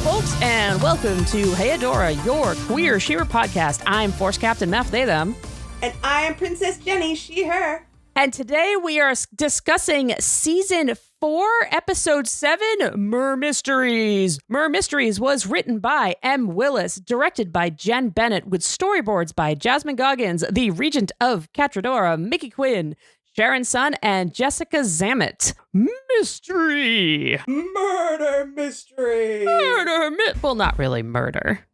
folks, and welcome to Hey Adora, your queer She-Ra podcast. I'm Force Captain Meph, they, them. And I am Princess Jenny, she, her. And today we are discussing Season 4, Episode 7, Mer-Mysteries. Mer-Mysteries was written by M. Willis, directed by Jen Bennett, with storyboards by Jasmine Goggins, the Regent of Catradora, Mickey Quinn, Sharon Sun, and Jessica Zamet. Mystery! Murder mystery! Well, not really murder.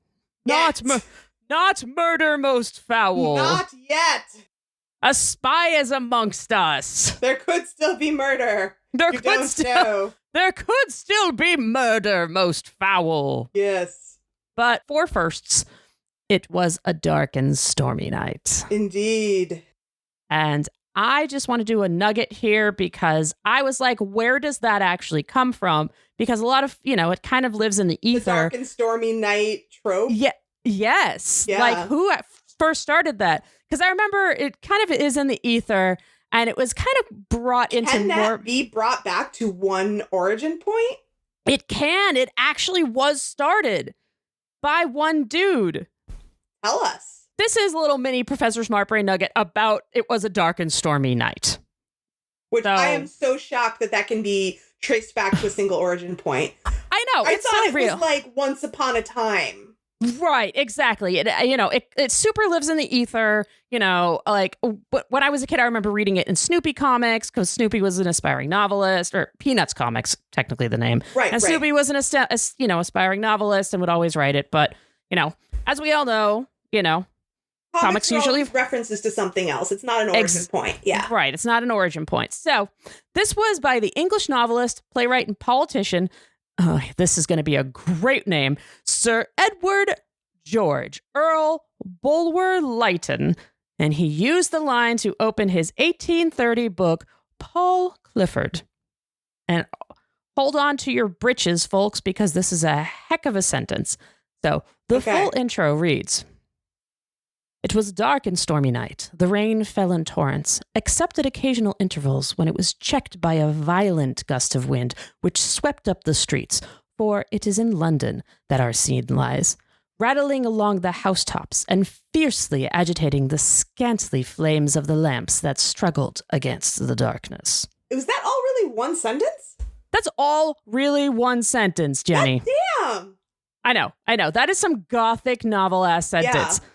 Yet. Not murder most foul. Not yet! A spy is amongst us. There could still be murder. There could still be murder most foul. Yes. But for firsts, it was a dark and stormy night. Indeed. And I just want to do a nugget here because I was like, where does that actually come from? Because a lot of, it kind of lives in the ether. The dark and stormy night trope? Yeah. Yes. Yeah. Like, who first started that? Because I remember it kind of is in the ether, and it was kind of brought into Can that more. be brought back to one origin point? It can. It actually was started by one dude. Tell us. This is a little mini Professor Smartbrain nugget about it was a dark and stormy night. Which I am so shocked that can be traced back to a single origin point. I know. I it's thought so it real. was like Once Upon a Time. Right, exactly. It super lives in the ether, like when I was a kid, I remember reading it in Snoopy comics because Snoopy was an aspiring novelist, or Peanuts comics, technically the name. Right, and Snoopy was an aspiring novelist and would always write it. But, as we all know, comics are usually always references to something else. It's not an origin point. Yeah. Right. It's not an origin point. So this was by the English novelist, playwright, and politician. This is going to be a great name. Sir Edward George Earl Bulwer-Lytton. And he used the line to open his 1830 book, Paul Clifford. And hold on to your britches, folks, because this is a heck of a sentence. So the full intro reads, "It was a dark and stormy night. The rain fell in torrents, except at occasional intervals when it was checked by a violent gust of wind which swept up the streets, for it is in London that our scene lies, rattling along the housetops and fiercely agitating the scantly flames of the lamps that struggled against the darkness." Was that all really one sentence? That's all really one sentence, Jenny. God damn. I know. That is some gothic novel-ass sentence. Yeah.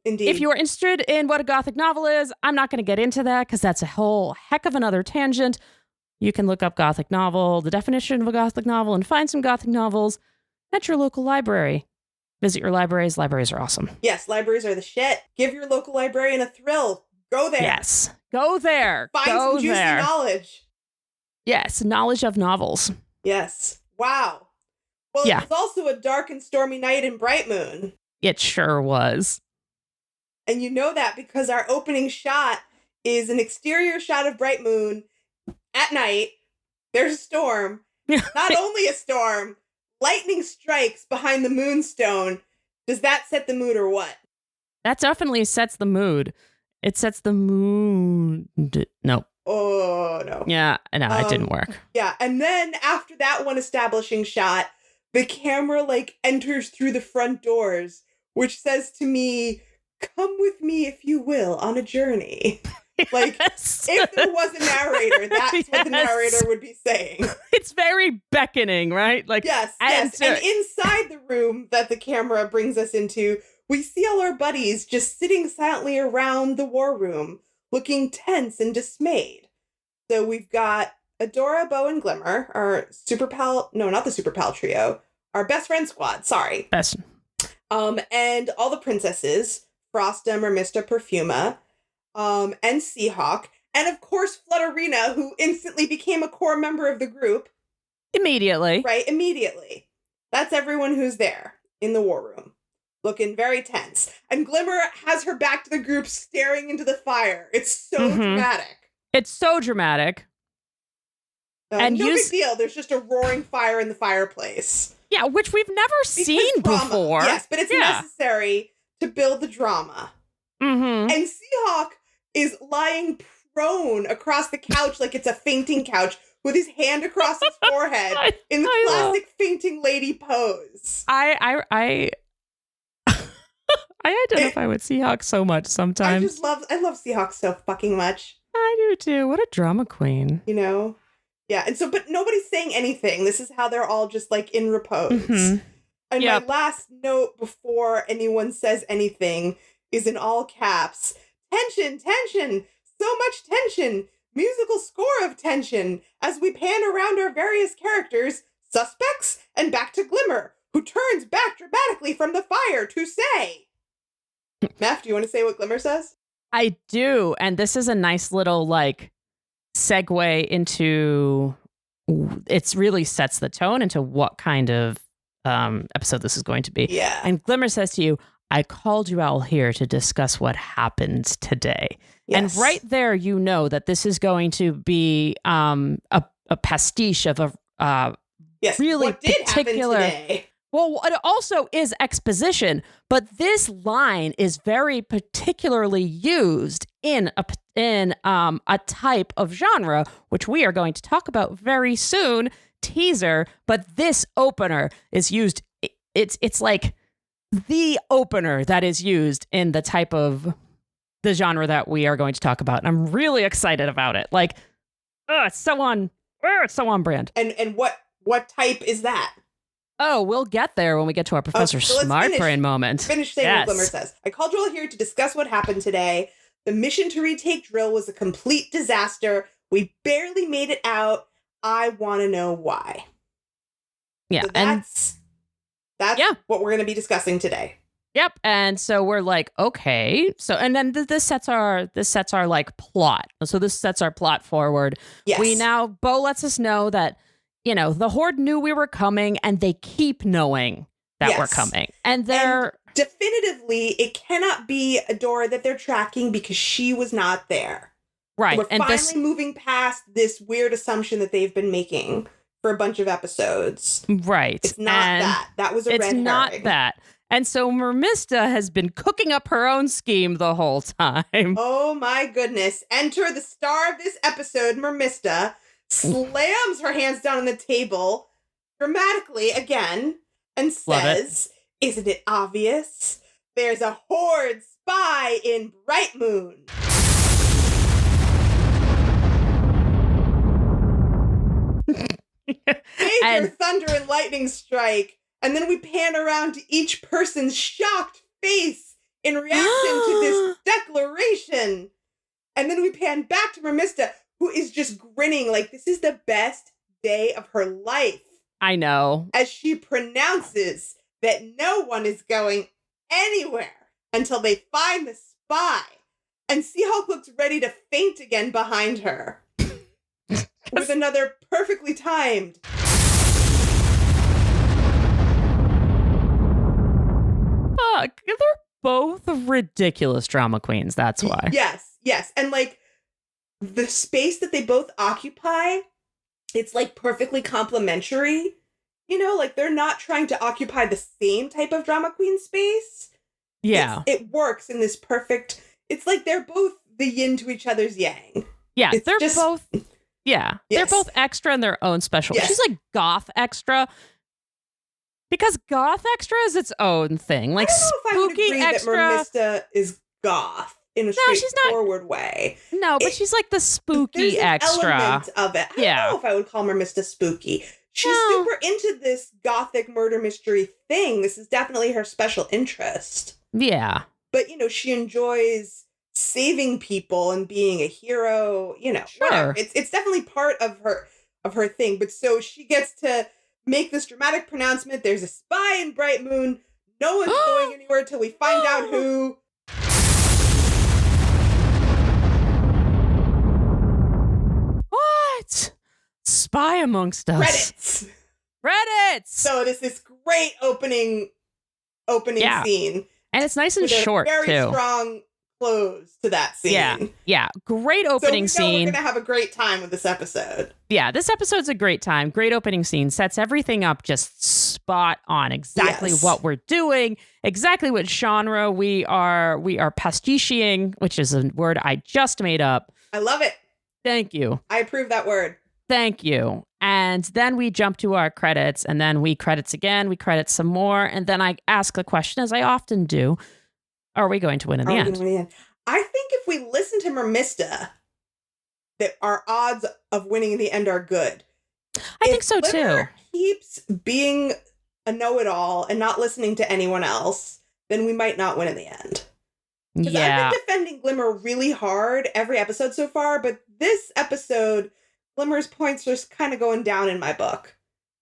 Indeed. If you are interested in what a gothic novel is, I'm not going to get into that because that's a whole heck of another tangent. You can look up gothic novel, the definition of a gothic novel, and find some gothic novels at your local library. Visit your libraries. Libraries are awesome. Yes, libraries are the shit. Give your local librarian a thrill. Go there. Yes. Go there. Find some juicy knowledge. Yes. Knowledge of novels. Yes. Wow. Well, It was also a dark and stormy night in Bright Moon. It sure was. And you know that because our opening shot is an exterior shot of Bright Moon at night. There's a storm. Not only a storm, lightning strikes behind the moonstone. Does that set the mood or what? That definitely sets the mood. It sets the mood. No. Oh, no. Yeah, no, it didn't work. Yeah, and then after that one establishing shot, the camera, enters through the front doors, which says to me, "Come with me, if you will, on a journey." Yes. If there was a narrator, that's what the narrator would be saying. It's very beckoning, right? Yes. And inside the room that the camera brings us into, we see all our buddies just sitting silently around the war room, looking tense and dismayed. So we've got Adora, Bo, and Glimmer, our not the super pal trio, our best friend squad, sorry. Best. And all the princesses, Frosta, Mermista, Perfuma, and Seahawk, and of course Flutterina, who instantly became a core member of the group. Immediately. Right, immediately. That's everyone who's there in the war room, looking very tense. And Glimmer has her back to the group, staring into the fire. It's so dramatic. It's so dramatic. And no big deal. There's just a roaring fire in the fireplace. Yeah, which we've never seen before. Yes, but it's necessary to build the drama. Mm-hmm. And Seahawk is lying prone across the couch like it's a fainting couch with his hand across his forehead in the classic fainting lady pose. I identify with Seahawk so much sometimes. I love Seahawk so fucking much. I do too. What a drama queen. You know? Yeah, and so, but nobody's saying anything. This is how they're all just like in repose. Mm-hmm. And my last note before anyone says anything is in all caps. Tension, tension, so much tension. Musical score of tension as we pan around our various characters, suspects, and back to Glimmer, who turns back dramatically from the fire to say. Meph, do you want to say what Glimmer says? I do. And this is a nice little like segue into, it really sets the tone into what kind of episode this is going to be. Yeah. And Glimmer says to you, I called you all here to discuss what happened today. Yes. And right there, you know that this is going to be a pastiche of a really what did particular. Happen today? Well, it also is exposition, but this line is very particularly used in a type of genre, which we are going to talk about very soon. Teaser, but this opener is used. It's like the opener that is used in the type of the genre that we are going to talk about, and I'm really excited about it. Like, it's so on brand. And what type is that? Oh, we'll get there when we get to our Professor Smart Brain moment. Finish saying what Glimmer says. I called you all here to discuss what happened today. The mission to retake Drill was a complete disaster. We barely made it out. I want to know why. Yeah, so that's what we're going to be discussing today. Yep. And so we're like, okay. So, and then this sets our like plot. So this sets our plot forward. Yes. Bo lets us know that, you know, the Horde knew we were coming and they keep knowing that we're coming. And definitively, it cannot be Adora that they're tracking because she was not there. Right. We're finally moving past this weird assumption that they've been making for a bunch of episodes. Right. It's not that. That was a red herring. It's not that. And so Mermista has been cooking up her own scheme the whole time. Oh my goodness. Enter the star of this episode, Mermista, slams her hands down on the table dramatically again and says, "Isn't it obvious? There's a Horde spy in Bright Moon." Major thunder and lightning strike, and then we pan around to each person's shocked face in reaction to this declaration. And then we pan back to Mermista, who is just grinning like this is the best day of her life. I know. As she pronounces that no one is going anywhere until they find the spy. And Seahawk looks ready to faint again behind her. With another perfectly timed. They're both ridiculous drama queens. That's why. Yes. And like the space that they both occupy, it's like perfectly complementary. You know, like they're not trying to occupy the same type of drama queen space. Yeah. It works in this perfect. It's like they're both the yin to each other's yang. Yeah, they're both. Yeah, they're both extra in their own special. Yes. She's like goth extra. Because goth extra is its own thing. Like spooky extra. That Mermista is goth in a straightforward way. No, but she's like the spooky there's extra an element of it. I don't know if I would call Mermista spooky. She's super into this gothic murder mystery thing. This is definitely her special interest. Yeah. But, you know, she enjoys saving people and being a hero, you know. Sure. Whatever. It's definitely part of her thing. But so she gets to make this dramatic pronouncement. There's a spy in Bright Moon. No one's going anywhere till we find out who. What? Spy amongst us. Credits. So it is this great opening scene. And it's nice and short, very strong close to that scene. Yeah. Great opening so we know scene. We're going to have a great time with this episode. Yeah, this episode's a great time. Great opening scene. Sets everything up just spot on. Exactly what we're doing. Exactly what genre we are pastiching, which is a word I just made up. I love it. Thank you. I approve that word. Thank you. And then we jump to our credits, and then we credits again, we credit some more, and then I ask the question, as I often do, are we going to win in the end? I think if we listen to Mermista, that our odds of winning in the end are good. I think so, too. Keeps being a know-it-all and not listening to anyone else, then we might not win in the end. Because I've been defending Glimmer really hard every episode so far, but this episode, Glimmer's points are just kind of going down in my book.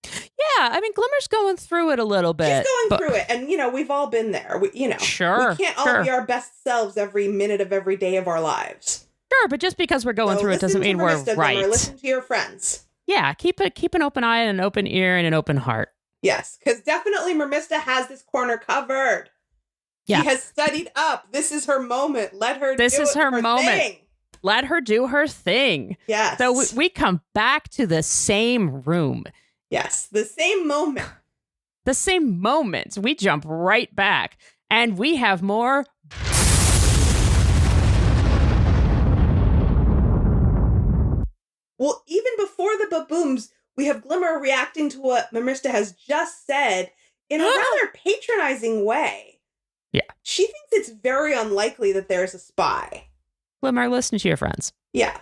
Yeah, I mean, Glimmer's going through it a little bit. She's going through it, and, we've all been there. Sure. We can't all be our best selves every minute of every day of our lives. Sure, but just because we're going through it doesn't mean we're right. Glimmer, listen to your friends. Yeah, keep an open eye and an open ear and an open heart. Yes, because definitely Mermista has this corner covered. Yeah. She has studied up. This is her moment. Let her do her moment. Thing. Let her do her thing. Yes. So we come back to the same room. Yes, the same moment. The same moment. We jump right back, and we have more. Well, even before the babooms, we have Glimmer reacting to what Mermista has just said in a rather patronizing way. Yeah. She thinks it's very unlikely that there's a spy. Glimmer, listen to your friends. Yeah.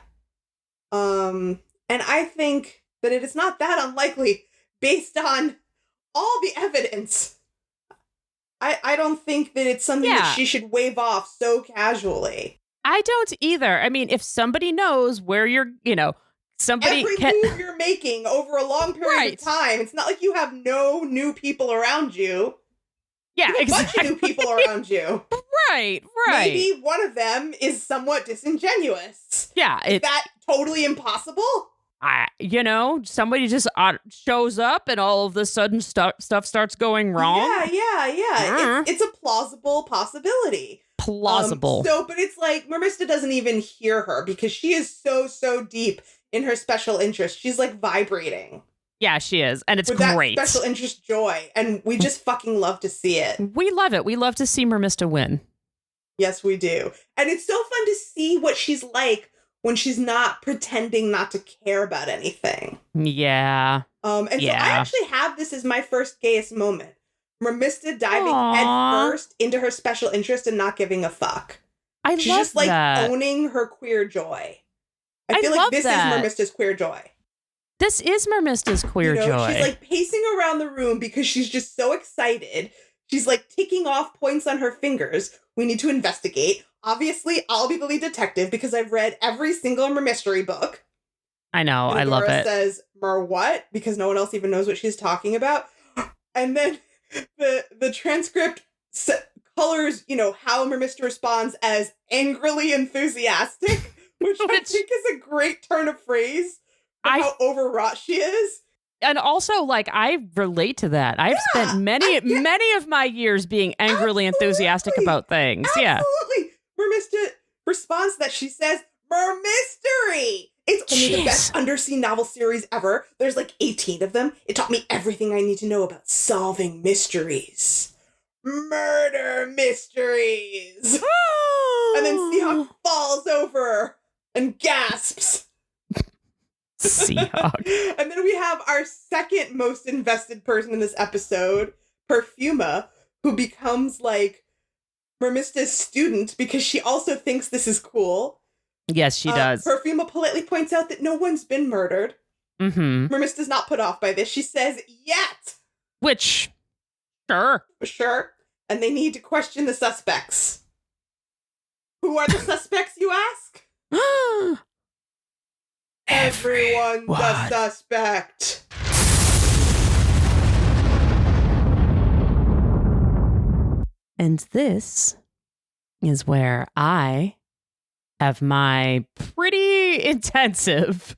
And I think that it is not that unlikely based on all the evidence. I don't think that it's something that she should wave off so casually. I don't either. I mean, if somebody knows where you're, somebody move you're making over a long period of time, it's not like you have no new people around you. Yeah, you have exactly. A bunch of new people around you. Right. Maybe one of them is somewhat disingenuous. Yeah. Is that totally impossible? Somebody just shows up and all of a sudden stuff starts going wrong. Yeah. It's a plausible possibility. Plausible. But it's like Mermista doesn't even hear her because she is so deep in her special interest. She's like vibrating. Yeah, she is. And it's with great. That special interest joy. And we just fucking love to see it. We love it. We love to see Mermista win. Yes, we do. And it's so fun to see what she's like when she's not pretending not to care about anything. Yeah. So I actually have this as my first gayest moment. Mermista diving head first into her special interest and not giving a fuck. She's just like owning her queer joy. I feel like this is Mermista's queer joy. This is Mermista's queer joy. She's like pacing around the room because she's just so excited. She's like ticking off points on her fingers. We need to investigate. Obviously, I'll be the lead detective because I've read every single Mer-Mystery book. I know. I love it. Says, Mer what? Because no one else even knows what she's talking about. And then the transcript colors, how Mermista responds as angrily enthusiastic, which I think is a great turn of phrase for how overwrought she is. And also, I relate to that. I've spent many of my years being angrily enthusiastic about things. Absolutely. Mermista responds that she says, Mer-Mystery! It's only the best undersea novel series ever. There's 18 of them. It taught me everything I need to know about solving mysteries. Murder mysteries! And then Seahawk falls over and gasps. Seahawk. And then we have our second most invested person in this episode, Perfuma, who becomes Mermista's student because she also thinks this is cool. Yes, she does. Perfuma politely points out that no one's been murdered. Mm-hmm. Mermista's not put off by this. She says, yet. Which, Sure. And they need to question the suspects. Who are the suspects, you ask? Everyone's a suspect. And this is where I have my pretty intensive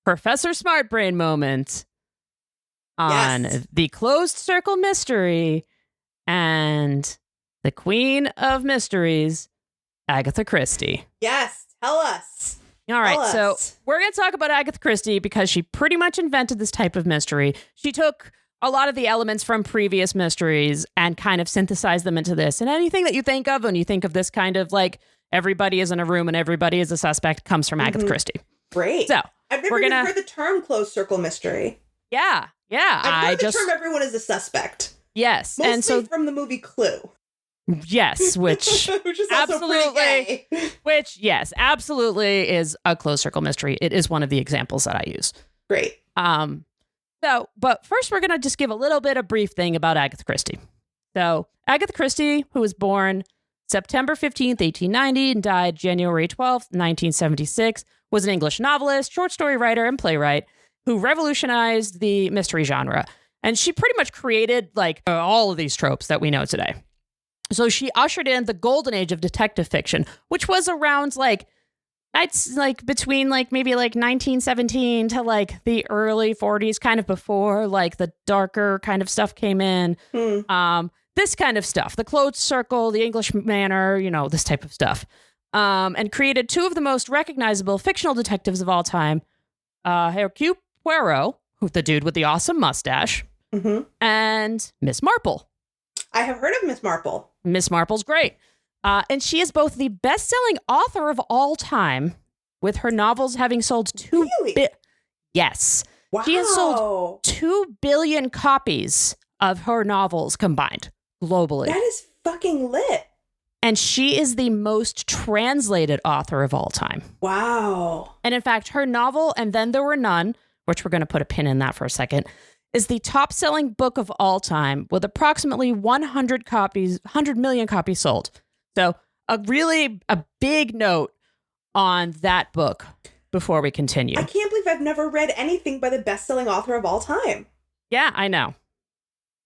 Professor Smartbrain moment on the closed circle mystery and the Queen of Mysteries, Agatha Christie. Yes, tell us. All right, so we're going to talk about Agatha Christie because she pretty much invented this type of mystery. She took a lot of the elements from previous mysteries and kind of synthesized them into this. And anything that you think of when you think of this kind of everybody is in a room and everybody is a suspect comes from Agatha Christie. Great. So I've never even heard the term closed circle mystery. Yeah. I've heard the term everyone is a suspect. Yes. Mostly and so from the movie Clue. Yes, which is also absolutely, absolutely is a closed circle mystery. It is one of the examples that I use. Great. But first we're going to just give a little bit of brief thing about Agatha Christie. So Agatha Christie, who was born September 15th, 1890 and died January 12th, 1976, was an English novelist, short story writer, and playwright who revolutionized the mystery genre. And she pretty much created all of these tropes that we know today. So she ushered in the golden age of detective fiction, which was around between maybe 1917 to the early 40s, kind of before the darker kind of stuff came in. This kind of stuff, the closed circle, the English manor, this type of stuff. And created two of the most recognizable fictional detectives of all time, Hercule Poirot, the dude with the awesome mustache, and Miss Marple. I have heard of Miss Marple. Miss Marple's great. And she is both the best-selling author of all time, with her novels having sold Yes. Wow. She has sold 2 billion copies of her novels combined globally. That is fucking lit. And she is the most translated author of all time. Wow. And in fact, her novel, And Then There Were None, which we're going to put a pin in that for a second, is the top-selling book of all time with approximately 100 million copies sold. So a big note on that book before we continue. I can't believe I've never read anything by the best-selling author of all time. Yeah, I know.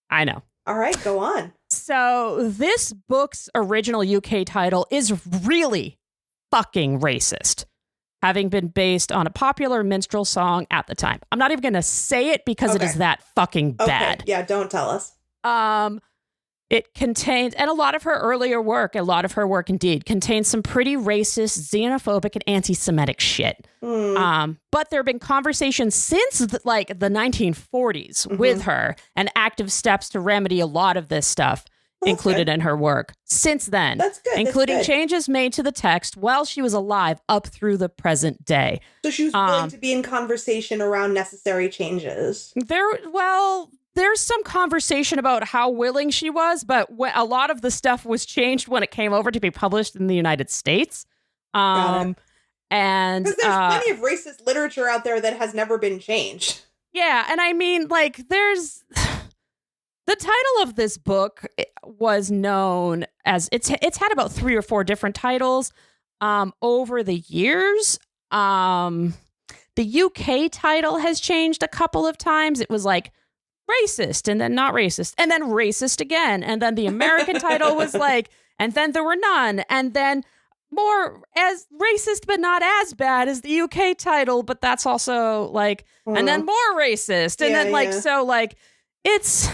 All right, go on. So this book's original UK title is really fucking racist, having been based on a popular minstrel song at the time. I'm not even going to say it because it is that fucking bad. Yeah, don't tell us. It contains, and a lot of her work indeed, contains some pretty racist, xenophobic, and anti-Semitic shit. But there have been conversations since the 1940s with her and active steps to remedy a lot of this stuff included in her work since then. That's good. Including changes made to the text while she was alive up through the present day. So she was willing to be in conversation around necessary changes. There's some conversation about how willing she was, but a lot of the stuff was changed when it came over to be published in the United States. And because there's plenty of racist literature out there that has never been changed. Yeah, and I mean, there's the title of this book was known as it's had about 3 or 4 different titles over the years. The UK title has changed a couple of times. It was racist and then not racist and then racist again. And then the American title was And Then There Were None. And then more as racist, but not as bad as the UK title. But that's also and then more racist. And then it's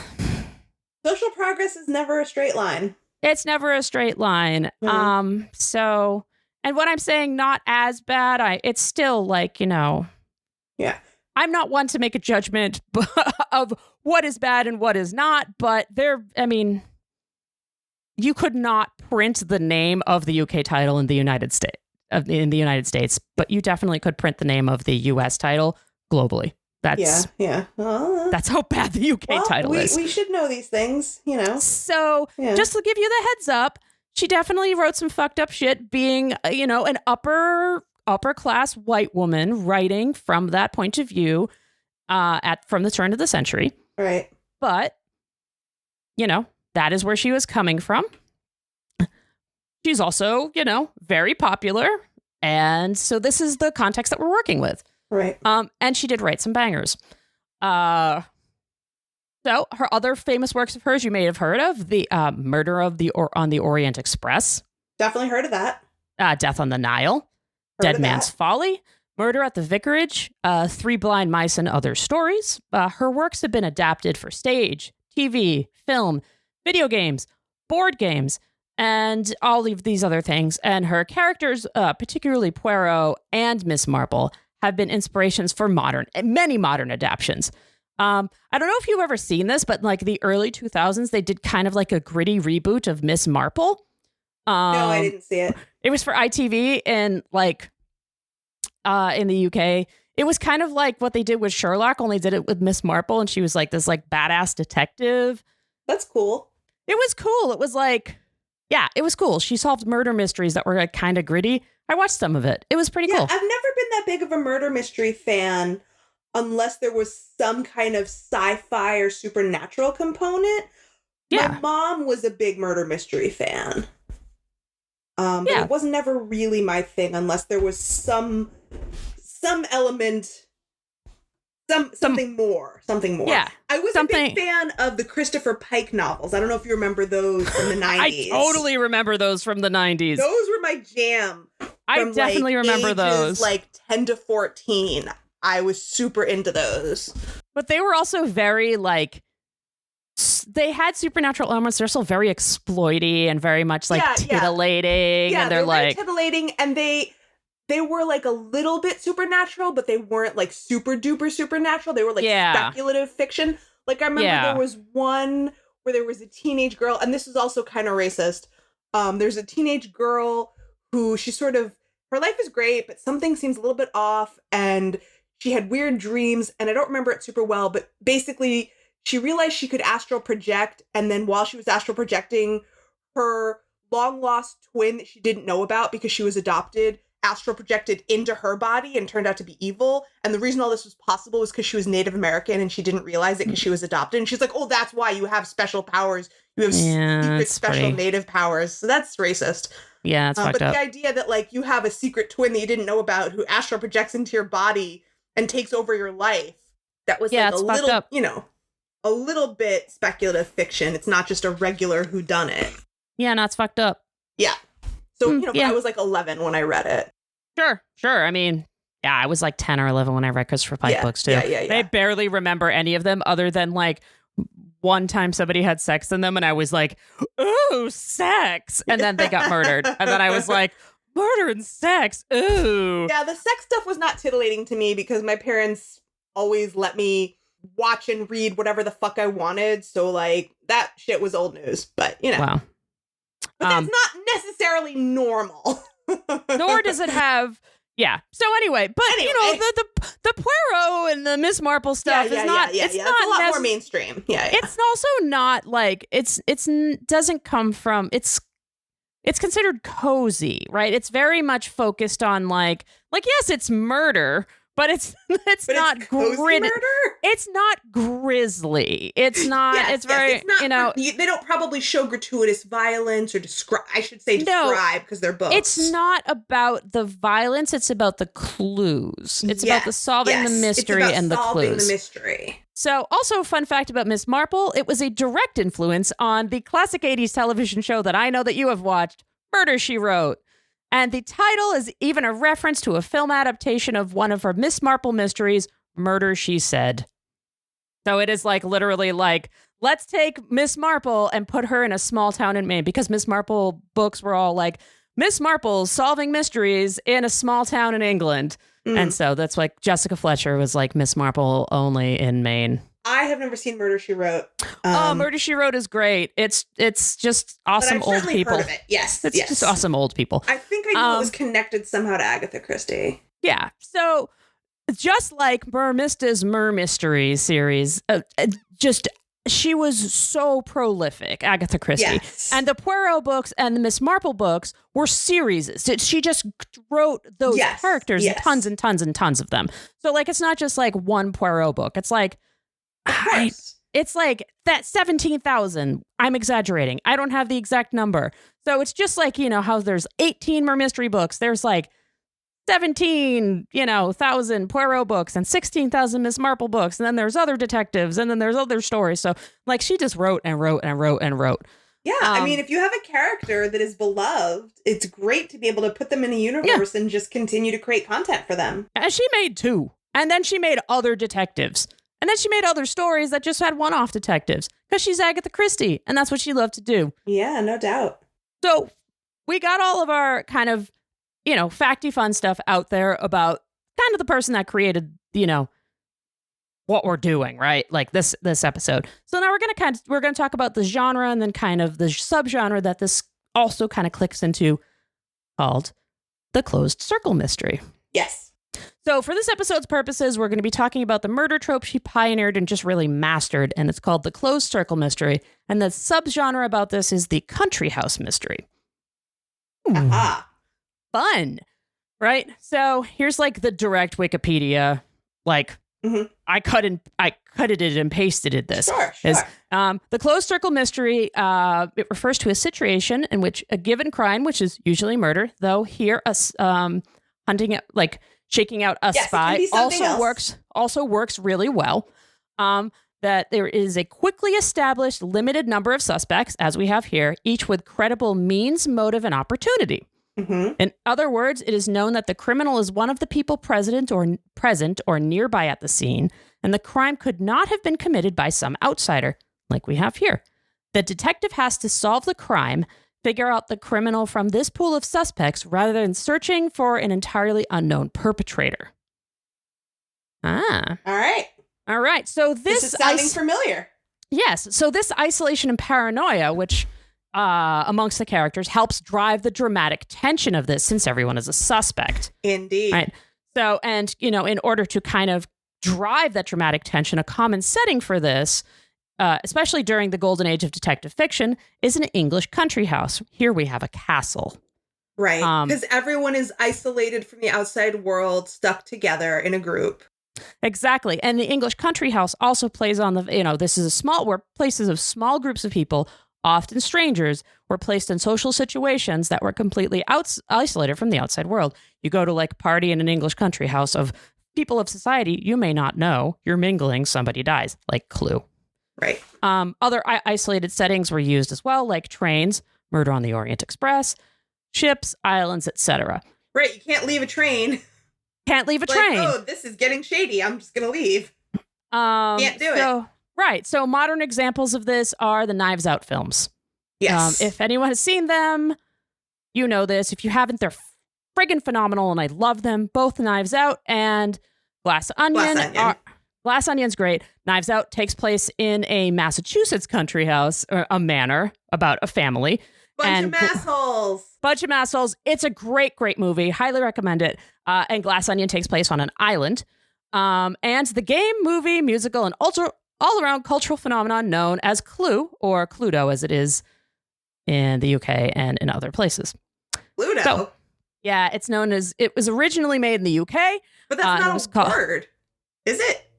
social progress is never a straight line. It's never a straight line. So, and when I'm saying not as bad, it's still yeah. I'm not one to make a judgment of what is bad and what is not, but you could not print the name of the UK title in the United States, but you definitely could print the name of the US title globally. That's that's how bad the UK title is. We should know these things, So just to give you the heads up, she definitely wrote some fucked up shit being, an upper class white woman writing from that point of view from the turn of the century. Right. But, that is where she was coming from. She's also, very popular. And so this is the context that we're working with. Right. And she did write some bangers. So her other famous works of hers you may have heard of, the Murder on the Orient Express. Definitely heard of that. Death on the Nile. Dead Man's Folly, Murder at the Vicarage, 3 Blind Mice and Other Stories. Her works have been adapted for stage, TV, film, video games, board games, and all of these other things. And her characters, particularly Poirot and Miss Marple, have been inspirations for many modern adaptions. I don't know if you've ever seen this, but the early 2000s, they did kind of a gritty reboot of Miss Marple. No, I didn't see it. It was for ITV in in the UK. It was kind of like what they did with Sherlock, only did it with Miss Marple, and she was like this like badass detective. That's cool. It was cool. It was like, yeah, it was cool. She solved murder mysteries that were like kind of gritty. I watched some of it. It was pretty cool. I've never been that big of a murder mystery fan unless there was some kind of sci-fi or supernatural component. Yeah. My mom was a big murder mystery fan. But it was never really my thing unless there was some element, something more. Yeah. I was a big fan of the Christopher Pike novels. I don't know if you remember those from the 90s. I totally remember those from the 90s. Those were my jam. I definitely remember ages, those. Like 10 to 14. I was super into those. But they were also very like, they had supernatural elements. They're still very exploity and very much like titillating. Yeah, and they're like titillating, and they were like a little bit supernatural, but they weren't like super duper supernatural. They were like speculative fiction. Like I remember there was one where there was a teenage girl, and this is also kind of racist. There's a teenage girl who her life is great, but something seems a little bit off, and she had weird dreams, and I don't remember it super well, but basically she realized she could astral project, and then while she was astral projecting, her long-lost twin that she didn't know about because she was adopted astral projected into her body and turned out to be evil. And the reason all this was possible was because she was Native American and she didn't realize it because she was adopted. And she's like, oh, that's why you have special powers. You have secret special Native powers. So that's racist. Yeah, it's fucked up. But the idea that like you have a secret twin that you didn't know about who astral projects into your body and takes over your life, that was like a little, a little bit speculative fiction. It's not just a regular whodunit. Yeah, no, it's fucked up. Yeah. So, I was like 11 when I read it. Sure. I mean, yeah, I was like 10 or 11 when I read Christopher Pike books too. Yeah. I barely remember any of them other than like one time somebody had sex in them and I was like, ooh, sex. And then they got murdered. And then I was like, murder and sex. Ooh. Yeah, the sex stuff was not titillating to me because my parents always let me watch and read whatever the fuck I wanted. So like that shit was old news, but Wow. But that's not necessarily normal. Nor does it have. Yeah. So anyway, the Poirot and the Miss Marple stuff is not. It's not a lot more mainstream. Yeah. It's also not like it's doesn't come from. It's considered cozy, right? It's very much focused on like yes, it's murder. But it's not gritty. It's not grisly. It's not. It's very. It's not, they don't probably show gratuitous violence or describe. I should say describe because they're books. It's not about the violence. It's about the clues. It's about the solving the mystery and the clues. Solving the mystery. So, also, fun fact about Miss Marple: it was a direct influence on the classic '80s television show that I know that you have watched, Murder, She Wrote. And the title is even a reference to a film adaptation of one of her Miss Marple mysteries, Murder, She Said. So it is like literally like, let's take Miss Marple and put her in a small town in Maine, because Miss Marple books were all like, Miss Marple solving mysteries in a small town in England. And so that's like Jessica Fletcher was like Miss Marple only in Maine. I have never seen Murder, She Wrote. Murder, She Wrote is great. It's just awesome old people. Heard of it. Yes, it's just awesome old people. I think I knew it was connected somehow to Agatha Christie. Yeah. So just like Mermista's Mer-Mysteries series, she was so prolific, Agatha Christie. Yes. And the Poirot books and the Miss Marple books were series. She just wrote those characters, tons and tons and tons of them. So like, it's not just like one Poirot book. It's like, it's like that 17,000. I'm exaggerating. I don't have the exact number. So it's just like, how there's 18 Mer-Mystery books. There's like 17,000 Poirot books and 16,000 Miss Marple books. And then there's other detectives and then there's other stories. So like she just wrote and wrote and wrote and wrote. Yeah. I mean, if you have a character that is beloved, it's great to be able to put them in a universe and just continue to create content for them. And she made 2. And then she made other detectives. And then she made other stories that just had one-off detectives because she's Agatha Christie and that's what she loved to do. Yeah, no doubt. So we got all of our kind of, facty fun stuff out there about kind of the person that created, what we're doing, right? Like this episode. So now we're going to talk about the genre and then kind of the subgenre that this also kind of clicks into, called the closed circle mystery. Yes. So for this episode's purposes, we're going to be talking about the murder trope she pioneered and just really mastered, and it's called the closed circle mystery. And the subgenre about this is the country house mystery. Aha. Fun, right? So here's like the direct Wikipedia, like I cut it and pasted it. This Sure. The closed circle mystery. It refers to a situation in which a given crime, which is usually murder, though here hunting it, like shaking out a spy, also works really well. That there is a quickly established limited number of suspects, as we have here, each with credible means, motive, and opportunity. In other words, it is known that the criminal is one of the people present or nearby at the scene, and the crime could not have been committed by some outsider, like we have here. The detective has to solve the crime, figure out the criminal from this pool of suspects, rather than searching for an entirely unknown perpetrator. All right. So this is sounding familiar. Yes. So this isolation and paranoia, which amongst the characters, helps drive the dramatic tension of this, since everyone is a suspect. Indeed. Right. So, and, in order to kind of drive that dramatic tension, a common setting for this, especially during the golden age of detective fiction, is an English country house. Here we have a castle. Right. Because everyone is isolated from the outside world, stuck together in a group. Exactly. And the English country house also plays on this is where places of small groups of people, often strangers, were placed in social situations that were completely isolated from the outside world. You go to like a party in an English country house of people of society you may not know. You're mingling, somebody dies, like Clue. Right. Other isolated settings were used as well, like trains, Murder on the Orient Express, ships, islands, etc. Right. You can't leave a train. Can't leave a train. Oh, this is getting shady. I'm just going to leave. Can't do it. Right. So modern examples of this are the Knives Out films. Yes. If anyone has seen them, you know this. If you haven't, they're friggin' phenomenal, and I love them. Both Knives Out and Glass Onion. Glass Onion's great. Knives Out takes place in a Massachusetts country house, or a manor, about a family. Bunch of assholes. It's a great, great movie. Highly recommend it. And Glass Onion takes place on an island. And the game, movie, musical, and all-around cultural phenomenon known as Clue, or Cluedo as it is in the UK and in other places. Cluedo? So, yeah, it's known as, it was originally made in the UK. But that's not a word, is it?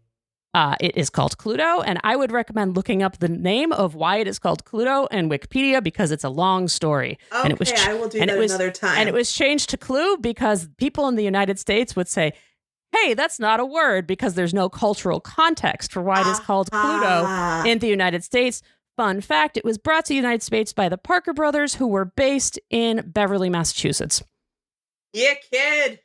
It is called Cluedo, and I would recommend looking up the name of why it is called Cluedo in Wikipedia, because it's a long story. Okay, I will do that another time. And it was changed to Clue because people in the United States would say, hey, that's not a word, because there's no cultural context for why it is called Cluedo in the United States. Fun fact, it was brought to the United States by the Parker brothers, who were based in Beverly, Massachusetts. Yeah, kid.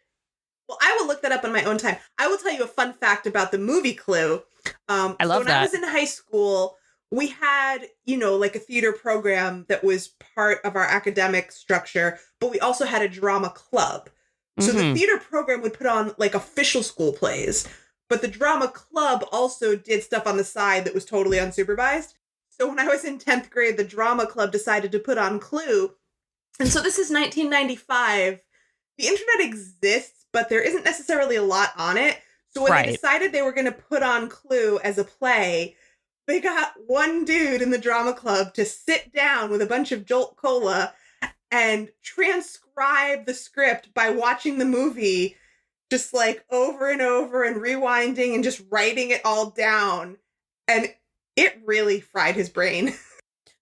Well, I will look that up on my own time. I will tell you a fun fact about the movie Clue. I love that. When I was in high school, we had, like a theater program that was part of our academic structure, but we also had a drama club. So the theater program would put on like official school plays, but the drama club also did stuff on the side that was totally unsupervised. So when I was in 10th grade, the drama club decided to put on Clue. And so this is 1995. The internet exists, but there isn't necessarily a lot on it. So when they decided they were going to put on Clue as a play, they got one dude in the drama club to sit down with a bunch of Jolt Cola and transcribe the script by watching the movie just like over and over and rewinding and just writing it all down. And it really fried his brain.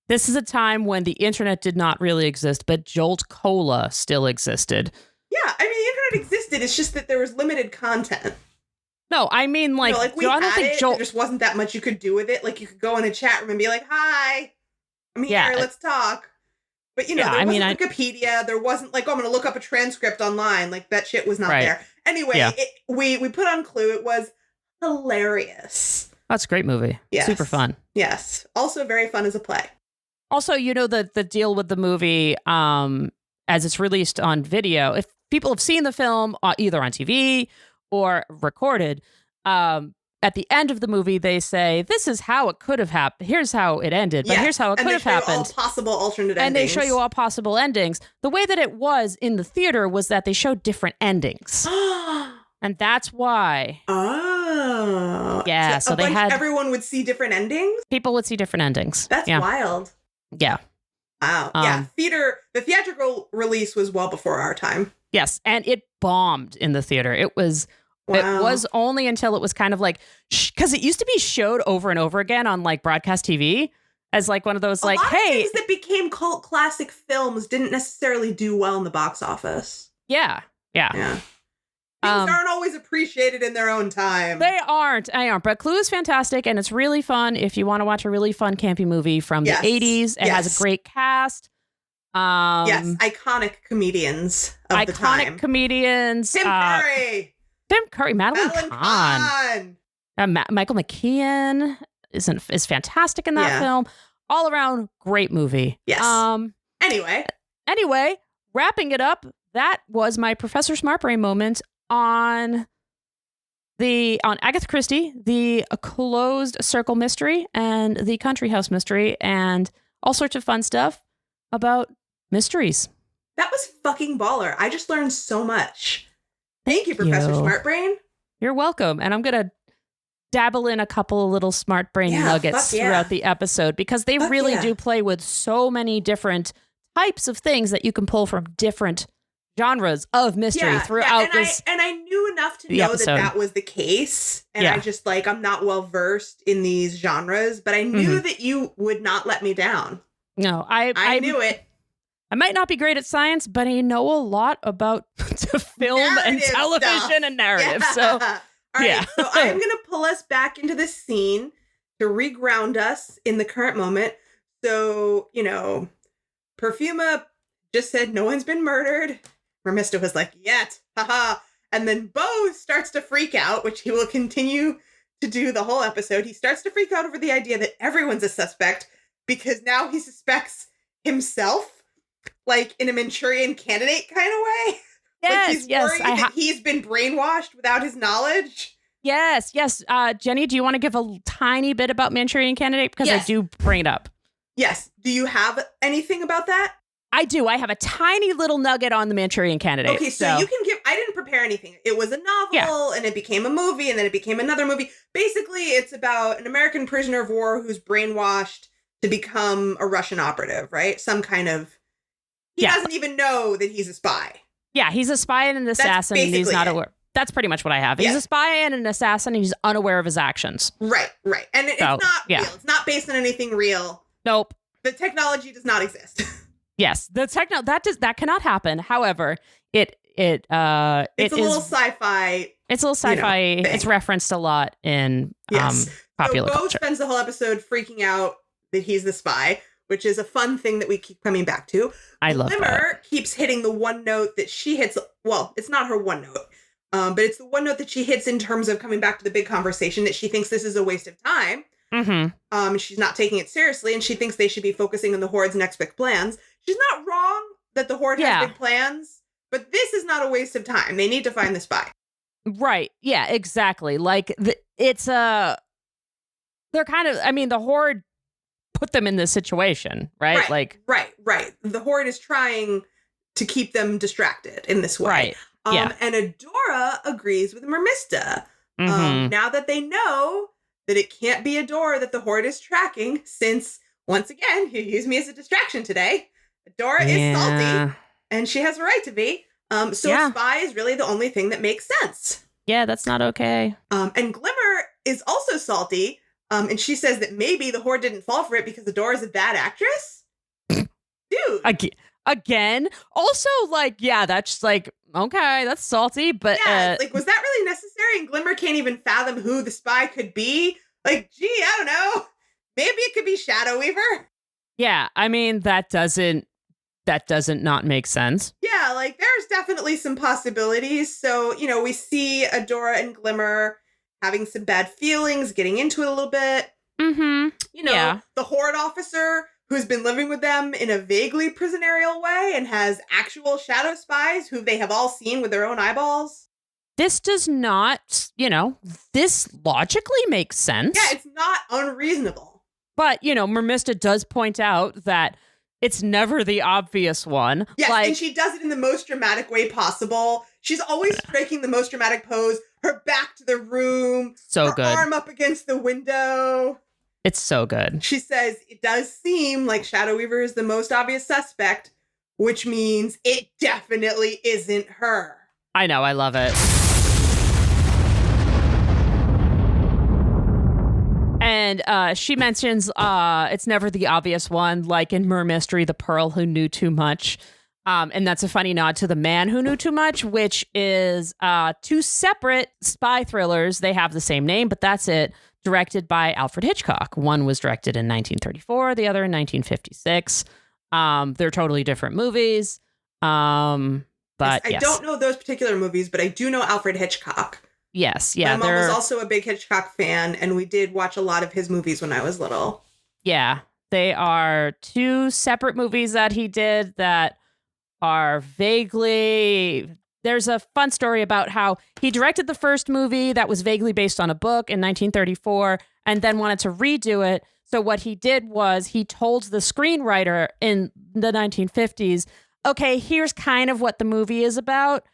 This is a time when the internet did not really exist, but Jolt Cola still existed. Yeah, I mean, the internet existed. It's just that there was limited content. No, I mean, like, we had it. There just wasn't that much you could do with it. Like, you could go in a chat room and be like, hi, I'm here, let's talk. But, there wasn't Wikipedia. There wasn't, like, I'm going to look up a transcript online. Like, that shit was not there. Anyway, we put on Clue. It was hilarious. That's a great movie. Yes. Super fun. Yes. Also very fun as a play. Also, the deal with the movie, as it's released on video, if people have seen the film either on TV or recorded, at the end of the movie, they say, this is how it could have happened. Here's how it ended, but here's how it could have happened. All possible alternate endings. And they show you all possible endings. The way that it was in the theater was that they showed different endings. And that's why. Oh. Yeah, so they had... Everyone would see different endings? People would see different endings. That's wild. Yeah. Wow. Yeah, the theatrical release was well before our time. Yes, and it bombed in the theater. It was only until it was kind of like, because it used to be showed over and over again on like broadcast TV as like one of those like, hey, things that became cult classic films didn't necessarily do well in the box office. Yeah. Things aren't always appreciated in their own time. They aren't. But Clue is fantastic, and it's really fun if you want to watch a really fun campy movie from the 80s. It has a great cast. Iconic comedians of the time. Iconic comedians. Tim Curry. Madeline Kahn. Michael McKean is fantastic in that film. All around great movie. Yes. Anyway, wrapping it up, that was my Professor Smartbrain moment on Agatha Christie, the Closed Circle Mystery, and the Country House Mystery, and all sorts of fun stuff about mysteries. That was fucking baller. I just learned so much. Thank you, Professor Smartbrain. You're welcome. And I'm going to dabble in a couple of little Smartbrain nuggets throughout the episode, because they really do play with so many different types of things that you can pull from different genres of mystery throughout this. And I knew enough to know that was the case. And I just I'm not well versed in these genres, but I knew that you would not let me down. No, I knew it. I might not be great at science, but I know a lot about film and television and narrative. Yeah. So, all right. So I'm going to pull us back into the scene to reground us in the current moment. So, Perfuma just said no one's been murdered. Mermista was like, yet, haha. And then Bo starts to freak out, which he will continue to do the whole episode. He starts to freak out over the idea that everyone's a suspect, because now he suspects himself, like in a Manchurian Candidate kind of way. Yes, he's worried that he's been brainwashed without his knowledge. Yes. Jenny, do you want to give a tiny bit about Manchurian Candidate? Because I do bring it up. Yes. Do you have anything about that? I do. I have a tiny little nugget on the Manchurian Candidate. Okay, so you can give... I didn't prepare anything. It was a novel, and it became a movie, and then it became another movie. Basically, it's about an American prisoner of war who's brainwashed to become a Russian operative, right? Some kind of... He doesn't even know that he's a spy. Yeah, he's a spy and an assassin, and he's not aware. That's pretty much what I have. He's a spy and an assassin, and he's unaware of his actions. Right. And it's not real. It's not based on anything real. Nope. The technology does not exist. Yes, that cannot happen. However, it's a little sci-fi. It's a little sci-fi. It's referenced a lot in popular culture. Bo spends the whole episode freaking out that he's the spy, which is a fun thing that we keep coming back to. I love that. Glimmer keeps hitting the one note that she hits. Well, it's not her one note, but it's the one note that she hits in terms of coming back to the big conversation, that she thinks this is a waste of time. Mm-hmm. She's not taking it seriously, and she thinks they should be focusing on the Horde's next big plans. She's not wrong that the Horde has big plans, but this is not a waste of time. They need to find the spy. Right. Yeah, exactly. Like, they're kind of, the Horde put them in this situation, right? Right. The Horde is trying to keep them distracted in this way. Right. And Adora agrees with Mermista. Mm-hmm. Now that they know that it can't be Adora that the Horde is tracking, since, once again, you used me as a distraction today, Adora is salty, and she has a right to be. A spy is really the only thing that makes sense. Yeah, that's not okay. And Glimmer is also salty, and she says that maybe the Horde didn't fall for it because Adora's a bad actress. Dude. Again? Also, that's just okay, that's salty, but... was that really necessary? And Glimmer can't even fathom who the spy could be? I don't know. Maybe it could be Shadow Weaver. Yeah, that doesn't not make sense. Yeah, there's definitely some possibilities. So, we see Adora and Glimmer having some bad feelings, getting into it a little bit. Mm-hmm. The Horde officer who's been living with them in a vaguely prisonerial way and has actual shadow spies who they have all seen with their own eyeballs. This does not, this logically makes sense. Yeah, it's not unreasonable. But, Mermista does point out that it's never the obvious one. Yes, and she does it in the most dramatic way possible. She's always striking the most dramatic pose, her back to the room, So her good. arm up against the window. It's so good. She says, it does seem like Shadow Weaver is the most obvious suspect, which means it definitely isn't her. I know. I love it. And she mentions it's never the obvious one, like in Mer-Mystery, the Pearl who knew too much. And that's a funny nod to The Man Who Knew Too Much, which is two separate spy thrillers. They have the same name, but that's it. Directed by Alfred Hitchcock. One was directed in 1934, the other in 1956. They're totally different movies. But yes, I don't know those particular movies, but I do know Alfred Hitchcock. Yes, yeah. My mom was also a big Hitchcock fan, and we did watch a lot of his movies when I was little. Yeah, they are two separate movies that he did that are vaguely... There's a fun story about how he directed the first movie that was vaguely based on a book in 1934 and then wanted to redo it. So what he did was he told the screenwriter in the 1950s, okay, here's kind of what the movie is about.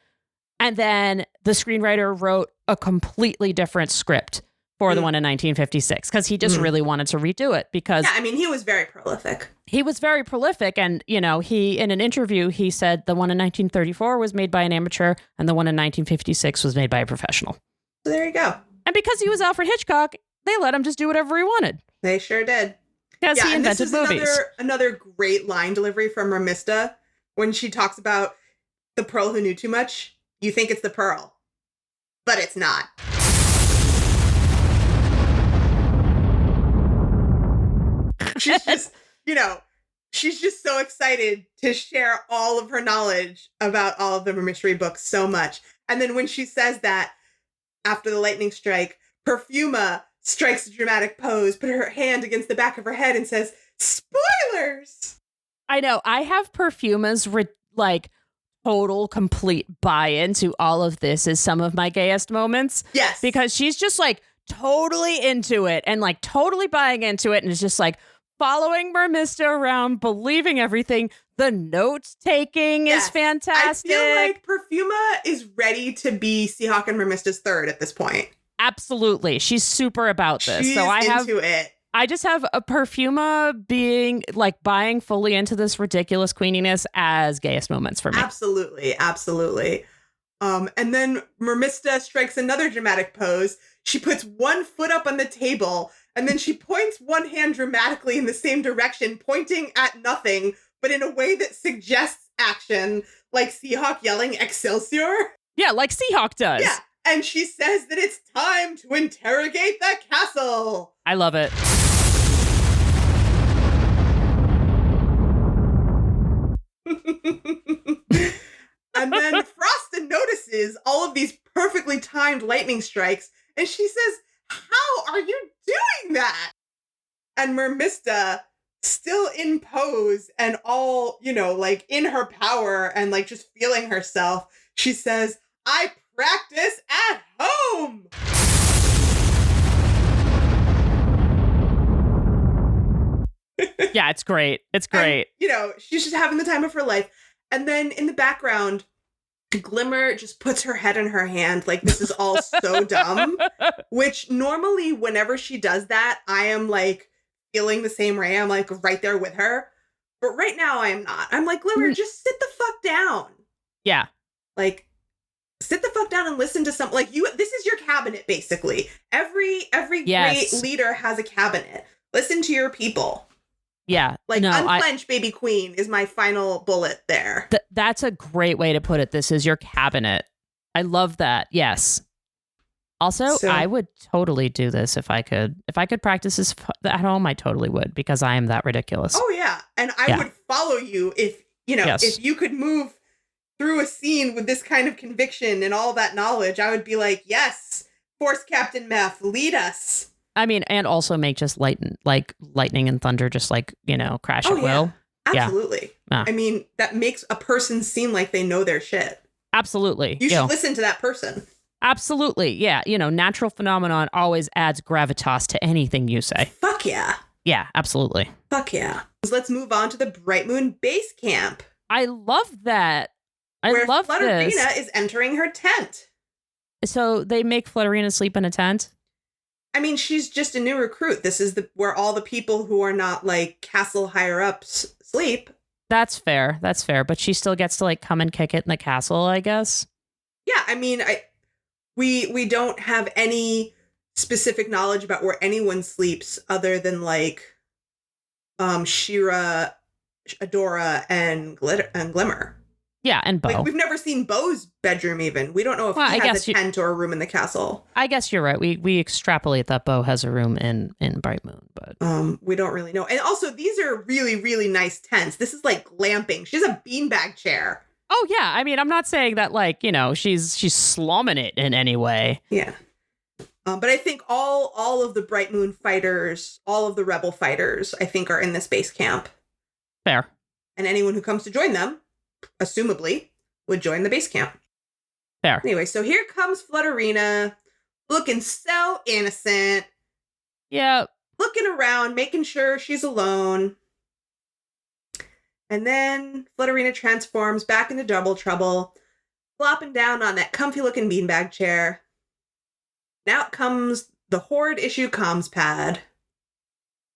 And then the screenwriter wrote a completely different script for the one in 1956 because he just really wanted to redo it because... Yeah, I mean, he was very prolific. He was very prolific. And, you know, he, in an interview, he said the one in 1934 was made by an amateur and the one in 1956 was made by a professional. So there you go. And because he was Alfred Hitchcock, they let him just do whatever he wanted. They sure did. Because he invented movies. Another great line delivery from Mermista when she talks about the Pearl who knew too much. You think it's the Pearl, but it's not. She's just, you know, she's just so excited to share all of her knowledge about all of the Mer-Mystery books so much. And then when she says that after the lightning strike, Perfuma strikes a dramatic pose, put her hand against the back of her head and says, spoilers! I know. I have Perfuma's total complete buy-in to all of this is some of my gayest moments. Yes. Because she's just totally into it and totally buying into it and is just following Mermista around, believing everything. The note-taking is fantastic. I feel like Perfuma is ready to be Seahawk and Mermista's third at this point. Absolutely. She's super about this. She's into it. I just have a Perfuma being buying fully into this ridiculous queeniness as gayest moments for me. Absolutely. Absolutely. And then Mermista strikes another dramatic pose. She puts one foot up on the table and then she points one hand dramatically in the same direction, pointing at nothing, but in a way that suggests action, like Seahawk yelling Excelsior. Yeah, like Seahawk does. Yeah. And she says that it's time to interrogate the castle. I love it. And then Frosta notices all of these perfectly timed lightning strikes, and she says, how are you doing that? And Mermista, still in pose and all, in her power and just feeling herself, she says, I practice at home. Yeah, it's great. It's great. And, she's just having the time of her life. And then in the background, Glimmer just puts her head in her hand like this is all so dumb, which normally whenever she does that, I am feeling the same way. I'm right there with her. But right now I am not. I'm Glimmer, just sit the fuck down. Yeah. Sit the fuck down and listen to something. This is your cabinet, basically. Every great leader has a cabinet. Listen to your people. Yeah. Unclench, baby queen is my final bullet there. That's a great way to put it. This is your cabinet. I love that. Yes. Also, I would totally do this if I could. If I could practice this at home, I totally would because I am that ridiculous. Oh, yeah. And I would follow you if you could move through a scene with this kind of conviction and all that knowledge. I would be yes, Force Captain Meth, lead us. I mean, and also make just lightning and thunder, just crash at will. Absolutely. Yeah. I mean, that makes a person seem like they know their shit. Absolutely. You should listen to that person. Absolutely. Yeah. Natural phenomenon always adds gravitas to anything you say. Fuck yeah. Yeah, absolutely. Fuck yeah. Let's move on to the Bright Moon Base Camp. I love that where love Flutterina this. is entering her tent. So they make Flutterina sleep in a tent? I mean, she's just a new recruit. This is where all the people who are not like castle higher ups sleep. That's fair. That's fair. But she still gets to like come and kick it in the castle, I guess. Yeah, I mean, we don't have any specific knowledge about where anyone sleeps other than like Shira, Adora, and Glimmer. Yeah, and Bo. Like, we've never seen Bo's bedroom even. We don't know if he has a tent or a room in the castle. I guess you're right. We extrapolate that Bo has a room in Bright Moon, but we don't really know. And also, these are really, really nice tents. This is like glamping. She has a beanbag chair. Oh yeah, I mean, I'm not saying that like, you know, she's slumming it in any way. Yeah. But I think all of the Bright Moon fighters, all of the rebel fighters, I think are in this base camp. Fair. And anyone who comes to join them, assumably, would join the base camp. Fair. Anyway, so here comes Flutterina, looking so innocent. Yeah. Looking around, making sure she's alone. And then Flutterina transforms back into Double Trouble, flopping down on that comfy-looking beanbag chair. Now comes the Horde issue comms pad.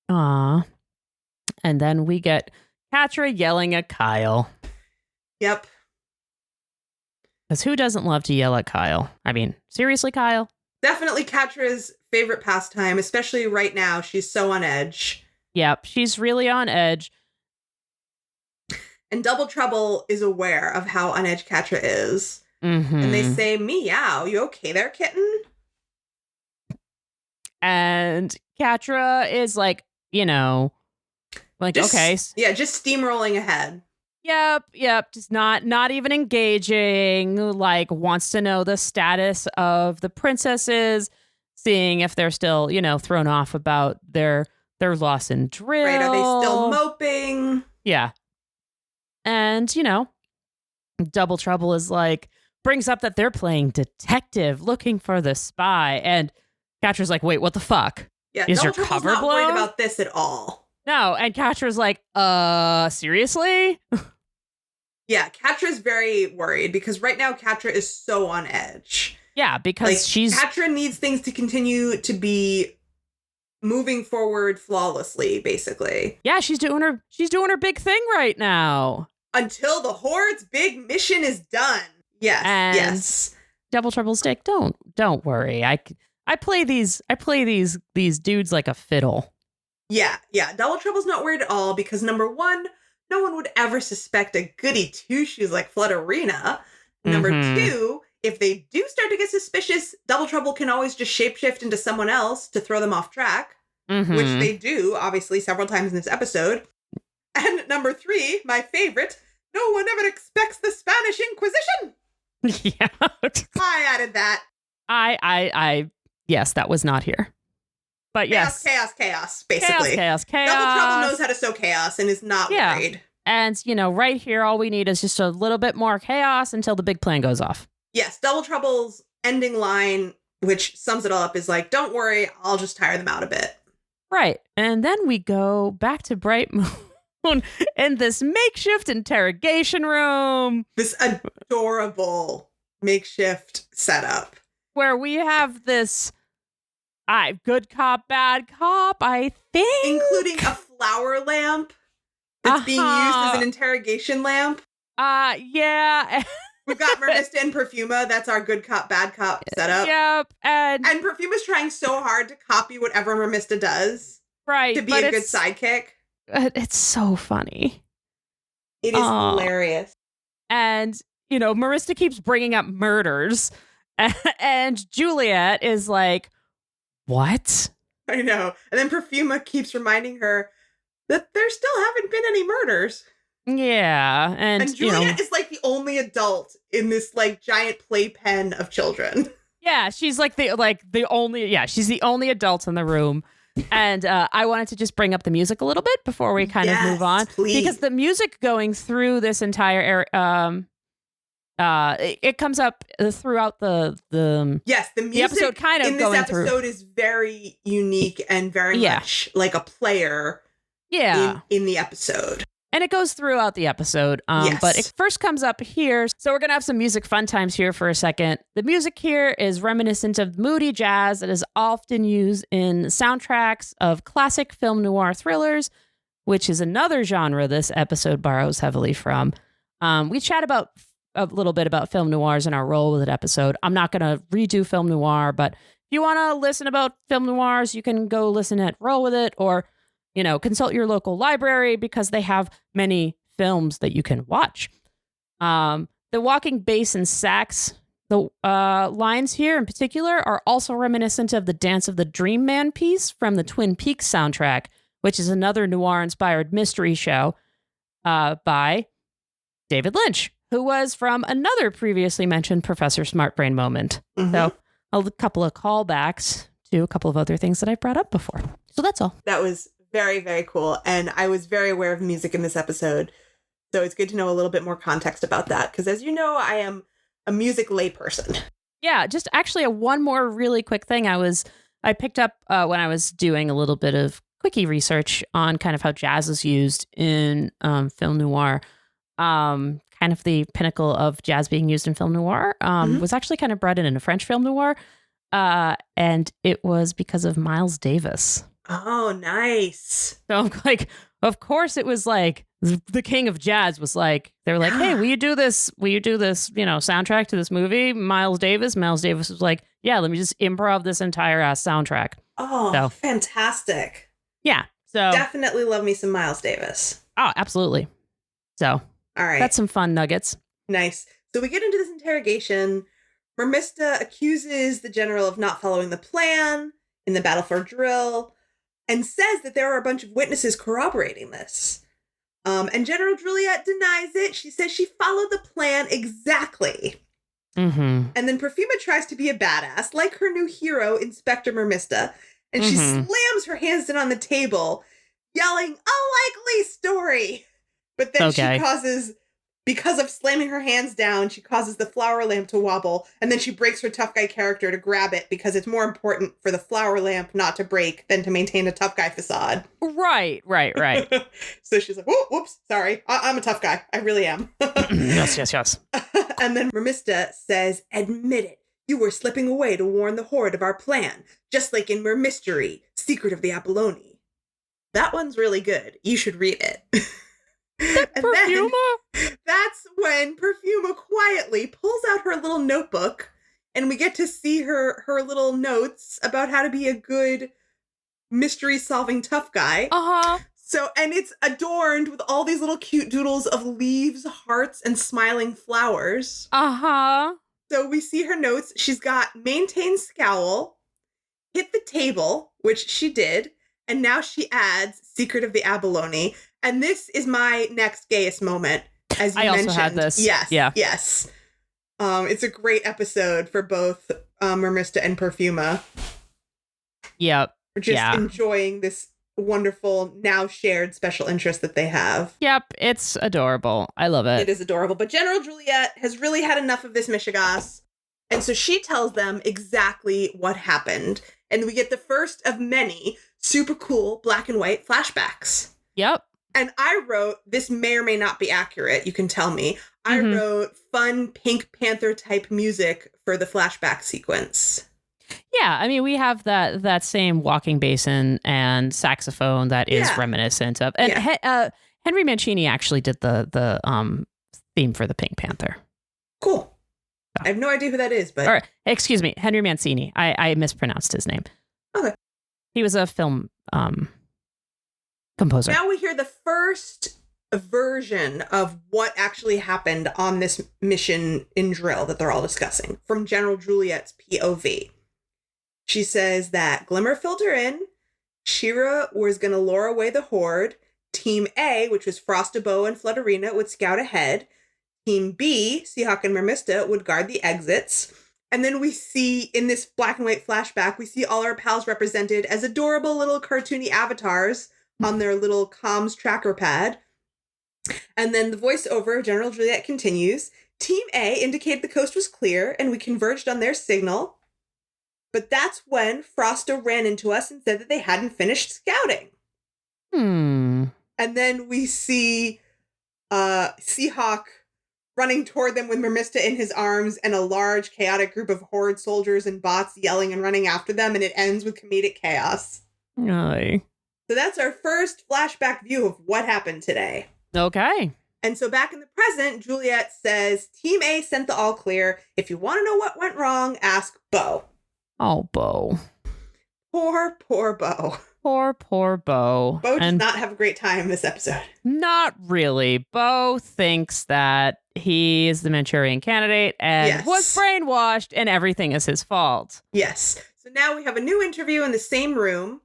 Aw. And then we get Catra yelling at Kyle. Yep. Because who doesn't love to yell at Kyle? I mean, seriously, Kyle? Definitely Catra's favorite pastime, especially right now. She's so on edge. Yep, she's really on edge. And Double Trouble is aware of how on edge Catra is. Mm-hmm. And they say, meow, you okay there, kitten? And Catra is like, you know, like, okay. Yeah, just steamrolling ahead. Yep. Just not even engaging, like wants to know the status of the princesses, seeing if they're still, you know, thrown off about their loss in drill. Right, are they still moping? Yeah. And, you know, Double Trouble is like, brings up that they're playing detective, looking for the spy. And Catra's like, wait, what the fuck? Yeah, is Double your Trouble's cover not blown? worried about this at all. No, and Catra's like, seriously? Yeah, Catra's very worried because right now Catra is so on edge. Yeah, because Catra needs things to continue to be moving forward flawlessly, basically. Yeah, she's doing her big thing right now. Until the Horde's big mission is done. Yes. And yes. Double Trouble's dick, don't worry. I play these dudes like a fiddle. Yeah. Double Trouble's not worried at all because number one, no one would ever suspect a goody two-shoes like Flutterina. Number two, if they do start to get suspicious, Double Trouble can always just shapeshift into someone else to throw them off track, which they do, obviously, several times in this episode. And number three, my favorite, no one ever expects the Spanish Inquisition. Yeah. I added that. I yes, that was not here. But chaos, yes. Chaos, basically. Chaos. Double Trouble knows how to sow chaos and is not worried. And, you know, right here, all we need is just a little bit more chaos until the big plan goes off. Yes, Double Trouble's ending line, which sums it all up, is like, don't worry, I'll just tire them out a bit. Right. And then we go back to Bright Moon in this makeshift interrogation room. This adorable makeshift setup. Where we have this good cop, bad cop, I think. Including a flower lamp that's being used as an interrogation lamp. Yeah. We've got Mermista and Perfuma. That's our good cop, bad cop setup. Yep. And Perfuma's trying so hard to copy whatever Mermista does. Right. To be a good sidekick. It's so funny. It is hilarious. And, you know, Mermista keeps bringing up murders. And Juliet is like, what? I know. And then Perfuma keeps reminding her that there still haven't been any murders. Yeah. And Juliet is like the only adult in this like giant playpen of children. Yeah, she's like she's the only adult in the room. And I wanted to just bring up the music a little bit before we kind of move on. Please. Because the music going through this entire it comes up throughout the music the episode kind of in this going episode through. Is very unique and very much like a player in the episode. And it goes throughout the episode, Yes. but it first comes up here. So we're going to have some music fun times here for a second. The music here is reminiscent of moody jazz that is often used in soundtracks of classic film noir thrillers, which is another genre this episode borrows heavily from. We chat about a little bit about film noirs in our Roll With It episode. I'm not going to redo film noir, but if you want to listen about film noirs, you can go listen at Roll With It or consult your local library because they have many films that you can watch. The walking bass and sax, the lines here in particular are also reminiscent of the Dance of the Dream Man piece from the Twin Peaks soundtrack, which is another noir-inspired mystery show by David Lynch, who was from another previously mentioned Professor Smartbrain moment. Mm-hmm. So a couple of callbacks to a couple of other things that I brought up before. So that's all. That was very, very cool. And I was very aware of the music in this episode. So it's good to know a little bit more context about that. Because as you know, I am a music layperson. Yeah, just actually one more really quick thing I picked up when I was doing a little bit of quickie research on kind of how jazz is used in film noir. Kind of the pinnacle of jazz being used in film noir was actually kind of brought in a French film noir. And it was because of Miles Davis. Oh, nice. So I'm like, of course it was like the king of jazz was like, they were like, hey, will you do this, soundtrack to this movie? Miles Davis was like, yeah, let me just improv this entire ass soundtrack. Oh, fantastic. Yeah. So definitely love me some Miles Davis. Oh, absolutely. So all right. That's some fun nuggets. Nice. So we get into this interrogation. Mermista accuses the general of not following the plan in the battle for drill and says that there are a bunch of witnesses corroborating this. And General Juliet denies it. She says she followed the plan exactly. Mm-hmm. And then Perfuma tries to be a badass, like her new hero, Inspector Mermista, and she slams her hands down on the table, yelling, "A likely story!" But then she causes, because of slamming her hands down, she causes the flower lamp to wobble, and then she breaks her tough guy character to grab it because it's more important for the flower lamp not to break than to maintain a tough guy facade. Right. So she's like, whoops, sorry, I'm a tough guy. I really am. Yes. And then Mermista says, "Admit it, you were slipping away to warn the Horde of our plan, just like in Mer-Mysteries, Secret of the Apollone." That one's really good. You should read it. And Perfuma? then that's when Perfuma quietly pulls out her little notebook and we get to see her little notes about how to be a good mystery-solving tough guy. Uh-huh. So, and it's adorned with all these little cute doodles of leaves, hearts, and smiling flowers. Uh-huh. So we see her notes. She's got maintain scowl, hit the table, which she did, and now she adds Secret of the Apollone. And this is my next gayest moment, as you mentioned. I also had this. Yes. Yeah. Yes. It's a great episode for both Mermista and Perfuma. Yep. We're just enjoying this wonderful, now shared special interest that they have. Yep. It's adorable. I love it. It is adorable. But General Juliet has really had enough of this mishigas. And so she tells them exactly what happened. And we get the first of many super cool black and white flashbacks. Yep. And I wrote, this may or may not be accurate, you can tell me. I wrote fun Pink Panther type music for the flashback sequence. Yeah, I mean, we have that same walking basin and saxophone that is reminiscent of. And Henry Mancini actually did the theme for the Pink Panther. Cool. I have no idea who that is, but... Or, excuse me, Henry Mancini. I mispronounced his name. Okay. He was a film composer. Now we hear the first version of what actually happened on this mission in drill that they're all discussing from General Juliet's POV. She says that Glimmer filled her in. Shira was going to lure away the Horde. Team A, which was Frostabo and Flutterina, would scout ahead. Team B, Seahawk and Mermista, would guard the exits. And then we see, in this black and white flashback, we see all our pals represented as adorable little cartoony avatars on their little comms tracker pad. And then the voiceover of General Juliet continues. Team A indicated the coast was clear, and we converged on their signal. But that's when Frosta ran into us and said that they hadn't finished scouting. And then we see Seahawk running toward them with Mermista in his arms and a large chaotic group of horde soldiers and bots yelling and running after them, and it ends with comedic chaos. Aye. So that's our first flashback view of what happened today. Okay. And so back in the present, Juliet says, Team A sent the all clear. If you want to know what went wrong, ask Bo. Oh, Bo. Poor Bo. Poor Bo. Bo does not have a great time this episode. Not really. Bo thinks that he is the Manchurian candidate and was brainwashed and everything is his fault. Yes. So now we have a new interview in the same room.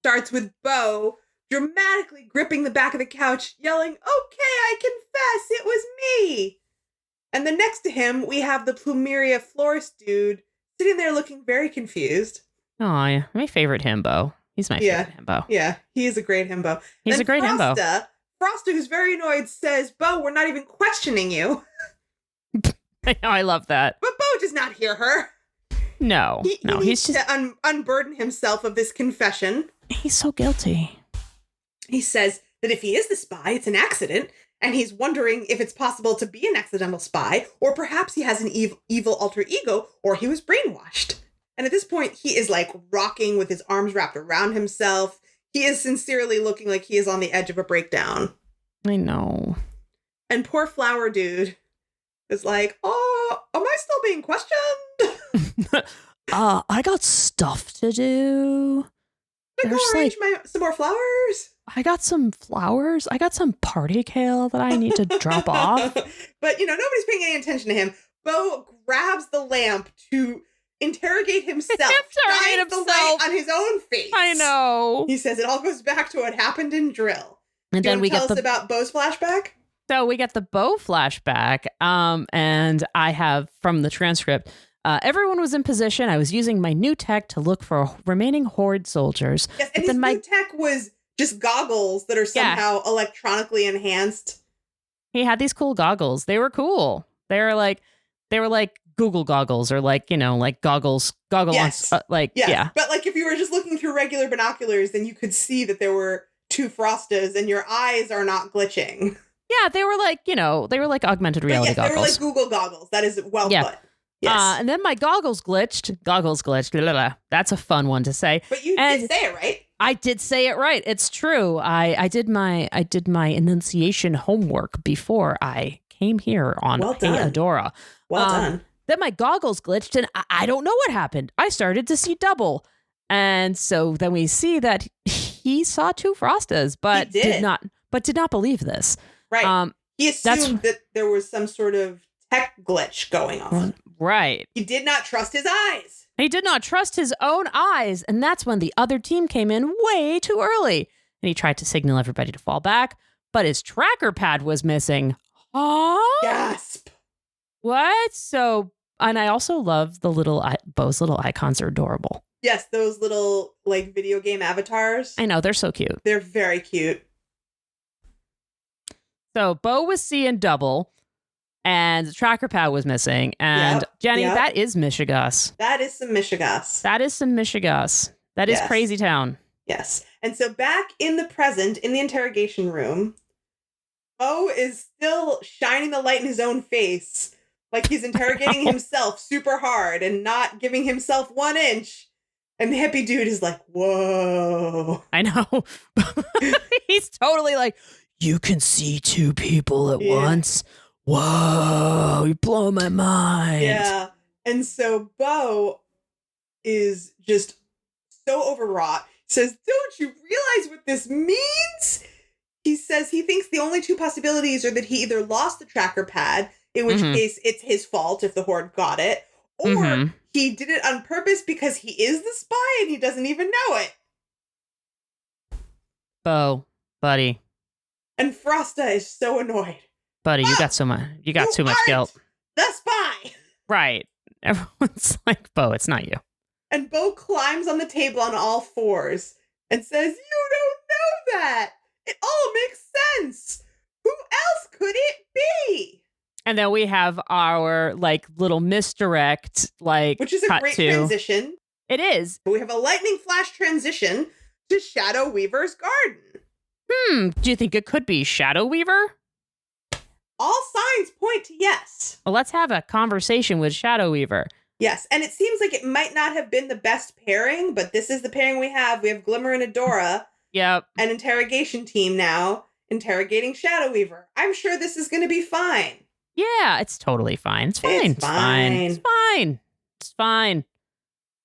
Starts with Bo dramatically gripping the back of the couch, yelling, okay, I confess, it was me. And then next to him, we have the Plumeria florist dude sitting there looking very confused. Oh, yeah. My favorite himbo. He's my favorite himbo. Yeah, he is a great himbo. He's a great himbo. Frosta, who's very annoyed, says, Bo, we're not even questioning you. I know, I love that. But Bo does not hear her. No, he needs to unburden himself of this confession. He's so guilty. He says that if he is the spy, it's an accident, and he's wondering if it's possible to be an accidental spy, or perhaps he has an evil alter ego, or he was brainwashed. And at this point, he is like rocking with his arms wrapped around himself. He is sincerely looking like he is on the edge of a breakdown. I know. And poor flower dude is like, oh, am I still being questioned? I got stuff to do. Go arrange some more flowers. I got some flowers. I got some party kale that I need to drop off. But, nobody's paying any attention to him. Bo grabs the lamp to interrogate himself. Shines the light on his own face. I know. He says it all goes back to what happened in drill. And then we tell us about Bo's flashback? So we get the Bo flashback. And I have from the transcript, everyone was in position. I was using my new tech to look for remaining horde soldiers. Yes, and his new tech was just goggles that are somehow electronically enhanced. He had these cool goggles. They were cool. They were like Google goggles or like goggles. Yes. But like if you were just looking through regular binoculars, then you could see that there were two Frostas and your eyes are not glitching. Yeah, they were like augmented reality goggles. They were like Google goggles. That is well put. Yes. And then my goggles glitched. Blah, blah. That's a fun one to say. But you did say it right. I did say it right. It's true. I did my enunciation homework before I came here on Adora. Well done. Then my goggles glitched and I don't know what happened. I started to see double. And so then we see that he saw two Frostas, but did not believe this. Right. He assumed that there was some sort of tech glitch going on. Right. He did not trust his eyes. He did not trust his own eyes. And that's when the other team came in way too early. And he tried to signal everybody to fall back, but his tracker pad was missing. Huh? Gasp. What? So, and I also love the Bo's little icons are adorable. Yes, those little like video game avatars. I know, they're so cute. They're very cute. So Bo was seeing double. And the tracker pad was missing. And Jenny, that is Michigas. That is some Michigas. That is some Michigas. That is Crazy Town. Yes. And so back in the present, in the interrogation room, Bo is still shining the light in his own face. Like he's interrogating himself super hard and not giving himself 1 inch. And the hippie dude is like, whoa. I know. He's totally like, you can see two people at once. Whoa, you blow my mind. Yeah. And so Bo is just so overwrought. Says, don't you realize what this means? He says he thinks the only two possibilities are that he either lost the tracker pad, in which case it's his fault if the Horde got it, or he did it on purpose because he is the spy and he doesn't even know it. Bo, buddy. And Frosta is so annoyed. Buddy, you got too much guilt. The spy. Right. Everyone's like, Bo, it's not you. And Bo climbs on the table on all fours and says, you don't know that. It all makes sense. Who else could it be? And then we have our little misdirect, which is a great transition. It is. We have a lightning flash transition to Shadow Weaver's garden. Do you think it could be Shadow Weaver? All signs point to yes. Well, let's have a conversation with Shadow Weaver. Yes, and it seems like it might not have been the best pairing, but this is the pairing we have. We have Glimmer and Adora. Yep. An interrogation team now, interrogating Shadow Weaver. I'm sure this is going to be fine. Yeah, it's totally fine. It's fine. It's fine. It's fine. It's fine.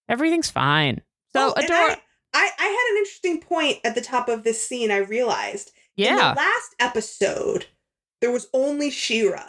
Everything's fine. So, Adora... I had an interesting point at the top of this scene, I realized. Yeah. In the last episode, there was only She-Ra.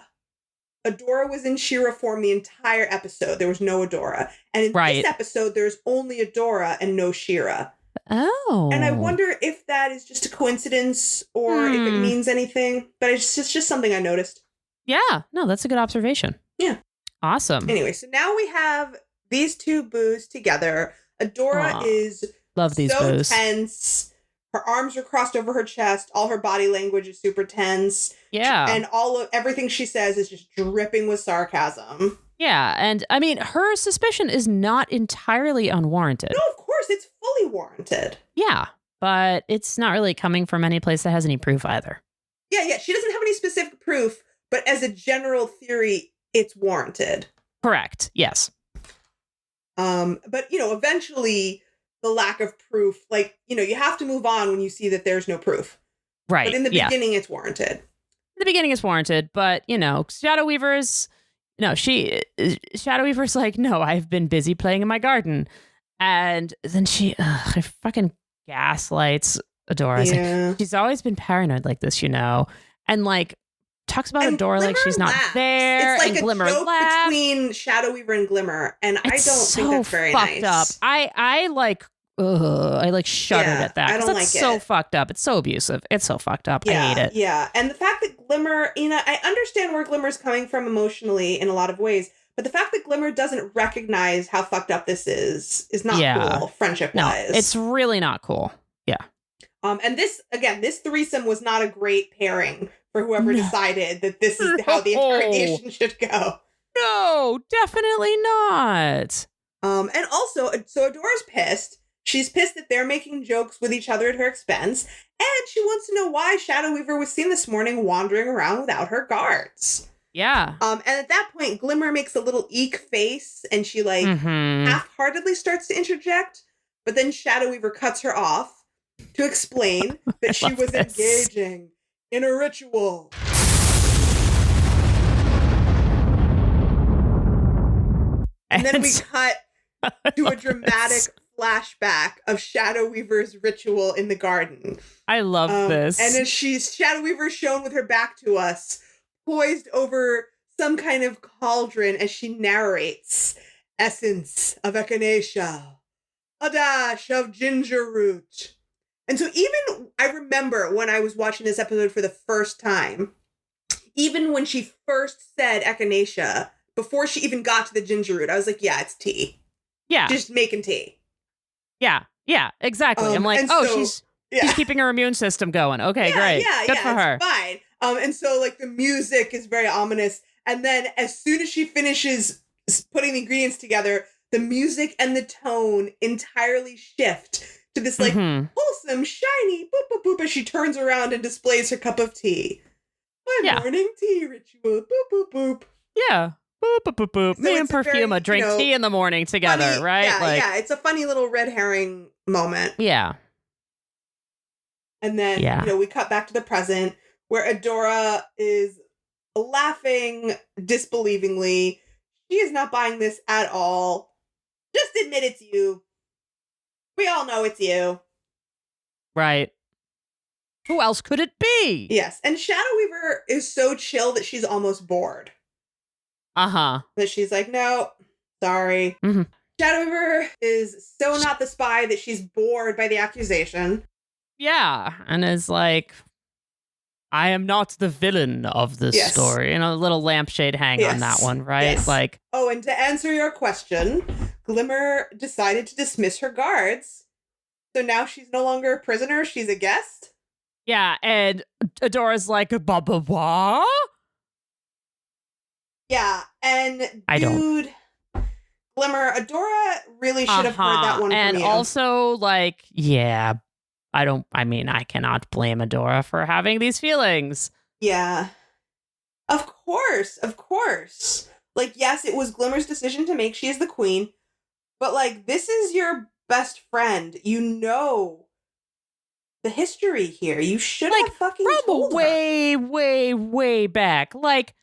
Adora was in She-Ra form the entire episode. There was no Adora. And in this episode, there's only Adora and no She-Ra. Oh. And I wonder if that is just a coincidence or if it means anything. But it's just something I noticed. Yeah. No, that's a good observation. Yeah. Awesome. Anyway, so now we have these two boos together. Adora is love these so boos. Tense. Her arms are crossed over her chest. All her body language is super tense. Yeah. And everything she says is just dripping with sarcasm. Yeah. And I mean, her suspicion is not entirely unwarranted. No, of course, it's fully warranted. Yeah. But it's not really coming from any place that has any proof either. Yeah. She doesn't have any specific proof, but as a general theory, it's warranted. Correct. Yes. But, eventually the lack of proof, you have to move on when you see that there's no proof. Right. But in the beginning, it's warranted. In the beginning, it's warranted. But, Shadow Weaver's, Shadow Weaver's like, no, I've been busy playing in my garden. And then she fucking gaslights Adora. Yeah. Like, she's always been paranoid like this, and talks about Adora like she's not there. It's like and a Glimmer joke laughs. between Shadow Weaver and Glimmer, and I don't think that's very fucked nice. Up. I shuddered at that. I don't that's like so it. fucked up. It's so abusive. It's so fucked up. Yeah, I hate it. Yeah, and the fact that Glimmer, I understand where Glimmer's coming from emotionally in a lot of ways, but the fact that Glimmer doesn't recognize how fucked up this is not cool, friendship-wise. No, it's really not cool. Yeah. And this threesome was not a great pairing for whoever decided that this is how the interrogation should go. No, definitely not. And also, so Adora's pissed. She's pissed that they're making jokes with each other at her expense. And she wants to know why Shadow Weaver was seen this morning wandering around without her guards. Yeah. And at that point, Glimmer makes a little eek face and she half-heartedly starts to interject. But then Shadow Weaver cuts her off to explain that she was engaging in a ritual. And then we cut to a dramatic flashback of Shadow Weaver's ritual in the garden. I love this. And as Shadow Weaver shown with her back to us, poised over some kind of cauldron as she narrates, essence of echinacea, a dash of ginger root. And so even, I remember when I was watching this episode for the first time, even when she first said echinacea, before she even got to the ginger root, I was like, yeah, it's tea. Yeah. Just making tea. Yeah, exactly. I'm like, she's keeping her immune system going. Okay, great. Good for her. Fine. And so the music is very ominous. And then as soon as she finishes putting the ingredients together, the music and the tone entirely shift to this wholesome, shiny boop boop boop as she turns around and displays her cup of tea. My morning tea ritual. Boop boop boop. Yeah. Boop, boop, boop, boop. So Me and Perfuma drink tea in the morning together, funny, right? Yeah, it's a funny little red herring moment. Yeah. And then, we cut back to the present where Adora is laughing disbelievingly. She is not buying this at all. Just admit it's you. We all know it's you. Right. Who else could it be? Yes. And Shadow Weaver is so chill that she's almost bored. Uh-huh. That she's like, no, sorry. Mm-hmm. Shadow Weaver is so not the spy that she's bored by the accusation. Yeah. And is like, I am not the villain of this story. And a little lampshade hang on that one, right? Yes. And to answer your question, Glimmer decided to dismiss her guards. So now she's no longer a prisoner, she's a guest. Yeah, and Adora's like, what? Yeah, and Glimmer, Adora really should have heard that one from you. And also, I cannot blame Adora for having these feelings. Yeah. Of course. Like, yes, it was Glimmer's decision to make. She is the queen. But, like, this is your best friend. You know the history here. You should have fucking told her. Way back. Like,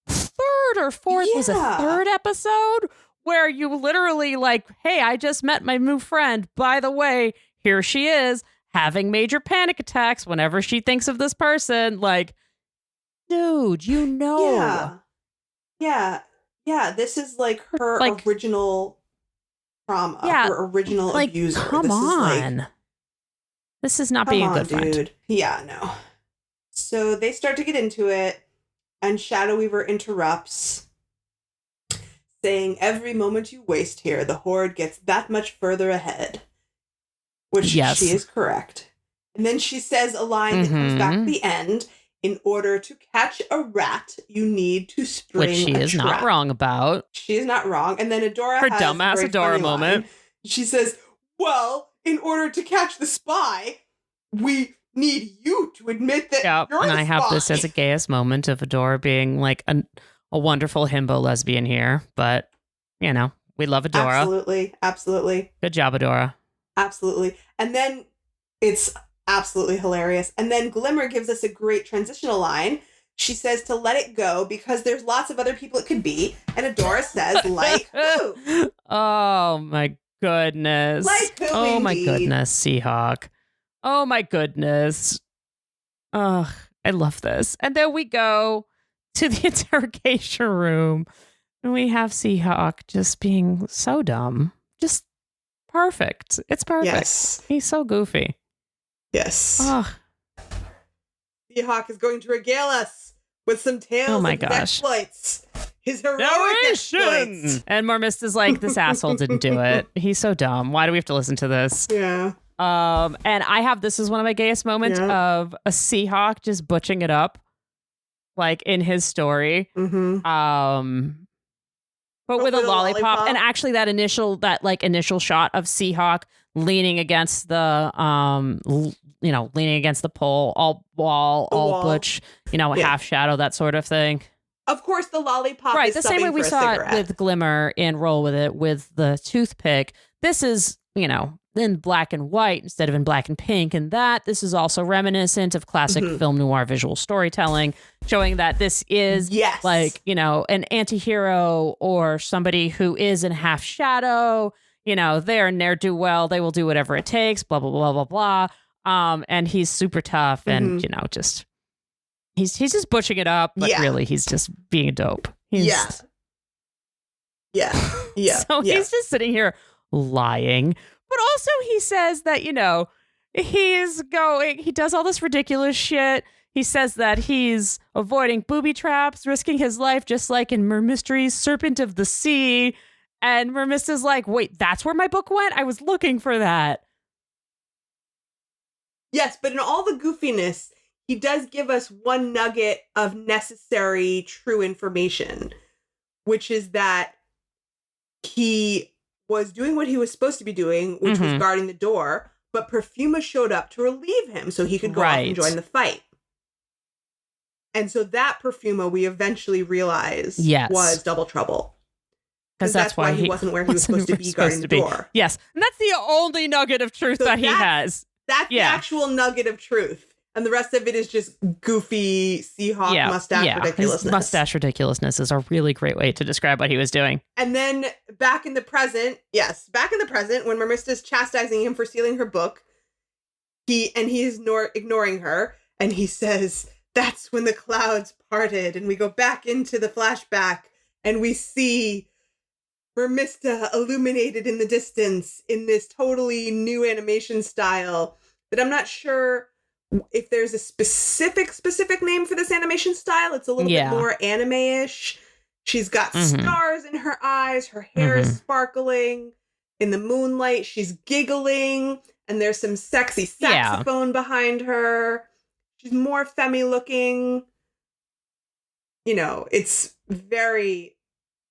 third or fourth was a third episode where you literally like, hey, I just met my new friend. By the way, here she is having major panic attacks whenever she thinks of this person. Like, dude, you know. Yeah. This is like her original trauma. Yeah, her original abuser. Come on. This is not being a good friend. Dude. Yeah, no. So they start to get into it, and Shadow Weaver interrupts, saying, every moment you waste here, the Horde gets that much further ahead. Which she is correct. And then she says a line that comes back at the end. In order to catch a rat, you need to string Which she is not wrong about. She is not wrong. And then Adora her has dumbass a Adora moment. Line. She says, well, in order to catch the spy, we need you to admit that you're the spy. And I have this as a gayest moment of Adora being like a wonderful himbo lesbian here. But, you know, we love Adora. Absolutely. Good job, Adora. Absolutely. And then it's absolutely hilarious. And then Glimmer gives us a great transitional line. She says to let it go because there's lots of other people it could be. And Adora says, like who? Oh, my goodness. Like who, oh, indeed. My goodness, Seahawk. Oh, my goodness. Ugh, I love this. And then we go to the interrogation room. And we have Seahawk just being so dumb. Just perfect. It's perfect. Yes. He's so goofy. Yes. Oh. Seahawk is going to regale us with some tales of exploits. His heroic exploits. And Mermista's like, this asshole didn't do it. He's so dumb. Why do we have to listen to this? Yeah. And I have this is one of my gayest moments of a Seahawk just butching it up, like in his story. Mm-hmm. But with a lollipop. And actually that initial shot of Seahawk leaning against the leaning against the pole, all butch, half shadow, that sort of thing. Of course, the lollipop right, is the same way we saw it with Glimmer in Roll With It with the toothpick. This is, in black and white instead of in black and pink. And this is also reminiscent of classic film noir visual storytelling, showing that this is an anti-hero or somebody who is in half shadow. They're ne'er-do-well. They will do whatever it takes, blah, blah, blah, blah, blah. And he's super tough and, he's just butching it up, but really he's just being a dope. Yeah. So he's just sitting here lying. But also he says that, he does all this ridiculous shit. He says that he's avoiding booby traps, risking his life, just like in Mer-Mysteries, Serpent of the Sea. And Mermista's like, wait, that's where my book went? I was looking for that. Yes, but in all the goofiness, he does give us one nugget of necessary, true information, which is that he was doing what he was supposed to be doing, which was guarding the door, but Perfuma showed up to relieve him so he could go off and join the fight. And so that Perfuma, we eventually realized was Double Trouble. Because that's why he wasn't where he was supposed to be guarding the door. Yes, and that's the only nugget of truth that he has. That's the actual nugget of truth. And the rest of it is just goofy Seahawk mustache ridiculousness. His mustache ridiculousn's is a really great way to describe what he was doing. And then back in the present, when Mermista's chastising him for stealing her book, he's ignoring her, and he says, that's when the clouds parted. And we go back into the flashback, and we see Mermista illuminated in the distance in this totally new animation style that I'm not sure if there's a specific name for this animation style. It's a little bit more anime-ish. She's got stars in her eyes. Her hair is sparkling. In the moonlight, she's giggling. And there's some sexy saxophone behind her. She's more femme looking. It's very,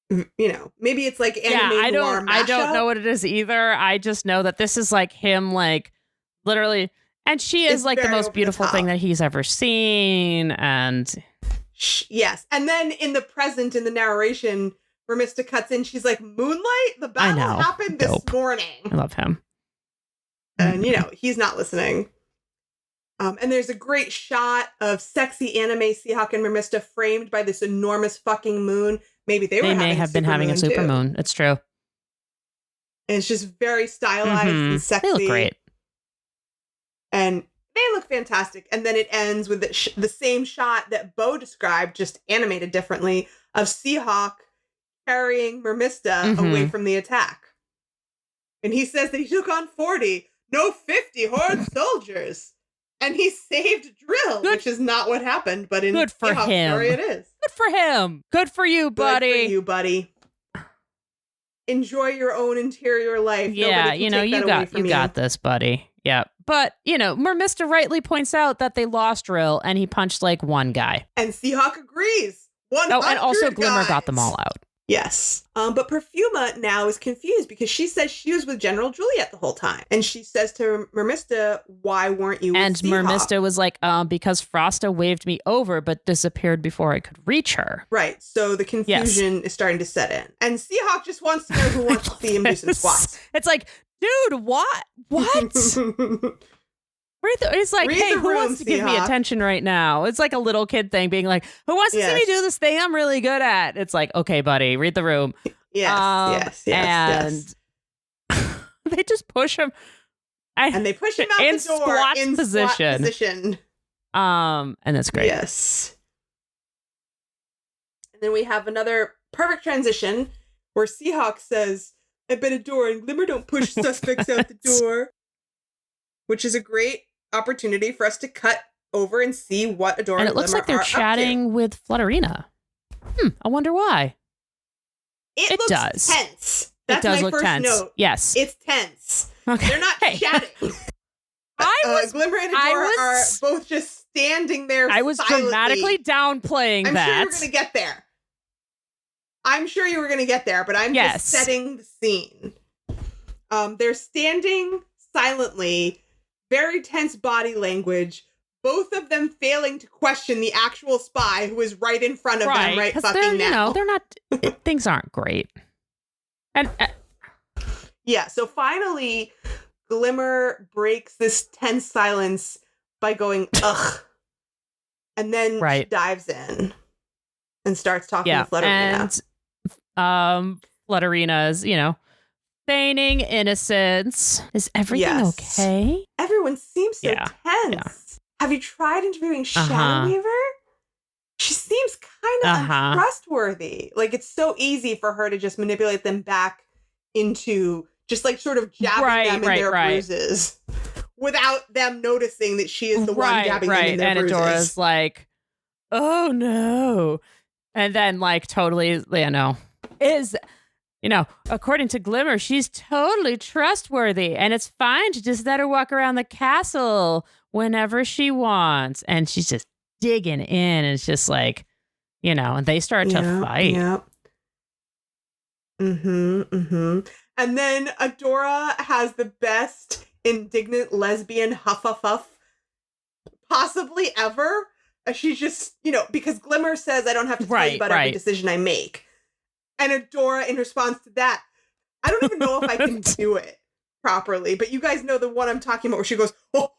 maybe it's like anime noir mashup. I don't know what it is either. I just know that this is like him, like literally And she is It's like the very most over the beautiful thing top. that he's ever seen. And Yes. And then in the present, in the narration, Mermista cuts in. She's like, Moonlight? The battle know. happened Dope. this morning. I love him. And, he's not listening. And there's a great shot of sexy anime Seahawk and Mermista framed by this enormous fucking moon. Maybe they may have been having a super too. moon. It's true. And it's just very stylized and sexy. They look great. And they look fantastic. And then it ends with the same shot that Bo described, just animated differently, of Seahawk carrying Mermista away from the attack. And he says that he took on 40, no 50 horde soldiers. And he saved Drill, which is not what happened, but in Seahawk's story it is. Good for him. Good for you, buddy. Good for you, buddy. Enjoy your own interior life. Yeah, Nobody can take that away from you got this, buddy. Yeah. But, Mermista rightly points out that they lost Drill and he punched like one guy. And Seahawk agrees. 100 and also Glimmer guys. got them all out. Yes. But Perfuma now is confused because she says she was with General Juliet the whole time. And she says to Mermista, why weren't you with And Seahawk? Mermista was like, because Frosta waved me over but disappeared before I could reach her. Right. So the confusion is starting to set in. And Seahawk just wants to know who wants to see him do some squats. It's like, dude, what? What? It's like, Read hey, the who room, wants to give me Seahawk? attention right now? It's like a little kid thing being like, who wants to see me do this thing I'm really good at? It's like, okay, buddy, read the room. Yes. And they just push him. And they push him out in the door squat in position. squat position. And that's great. Yes. And then we have another perfect transition where Seahawk says, I bet a door and Glimmer don't push suspects out the door. Which is a great opportunity for us to cut over and see what Adora and it looks Glimmer like they're are chatting with Flutterina. I wonder why. It looks does. tense. That's it does my look first tense. note. Yes. It's tense. Okay. They're not chatting. Glimmer and Adora are both just standing there I was silently. dramatically downplaying I'm that. sure you're going to get there. I'm sure you were going to get there, but I'm just setting the scene. They're standing silently, very tense body language, both of them failing to question the actual spy who is right in front of them right fucking now. They're not, things aren't great. And yeah, so finally, Glimmer breaks this tense silence by going, ugh. And then she dives in and starts talking to Flutterina. And Flutterina's, feigning innocence. Is everything okay? Everyone seems so tense. Yeah. Have you tried interviewing Shadow Weaver? She seems kind of untrustworthy. Like, it's so easy for her to just manipulate them back into just like sort of jabbing them in their bruises without them noticing that she is the one jabbing them in their bruises. And Adora's like, oh no. And then like totally, according to Glimmer, she's totally trustworthy and it's fine to just let her walk around the castle whenever she wants. And she's just digging in. And it's just like, and they start to fight. Yep. And then Adora has the best indignant lesbian huffafuff possibly ever. She's just, because Glimmer says, I don't have to tell you about every decision I make. And Adora, in response to that, I don't even know if I can do it properly, but you guys know the one I'm talking about where she goes, oh.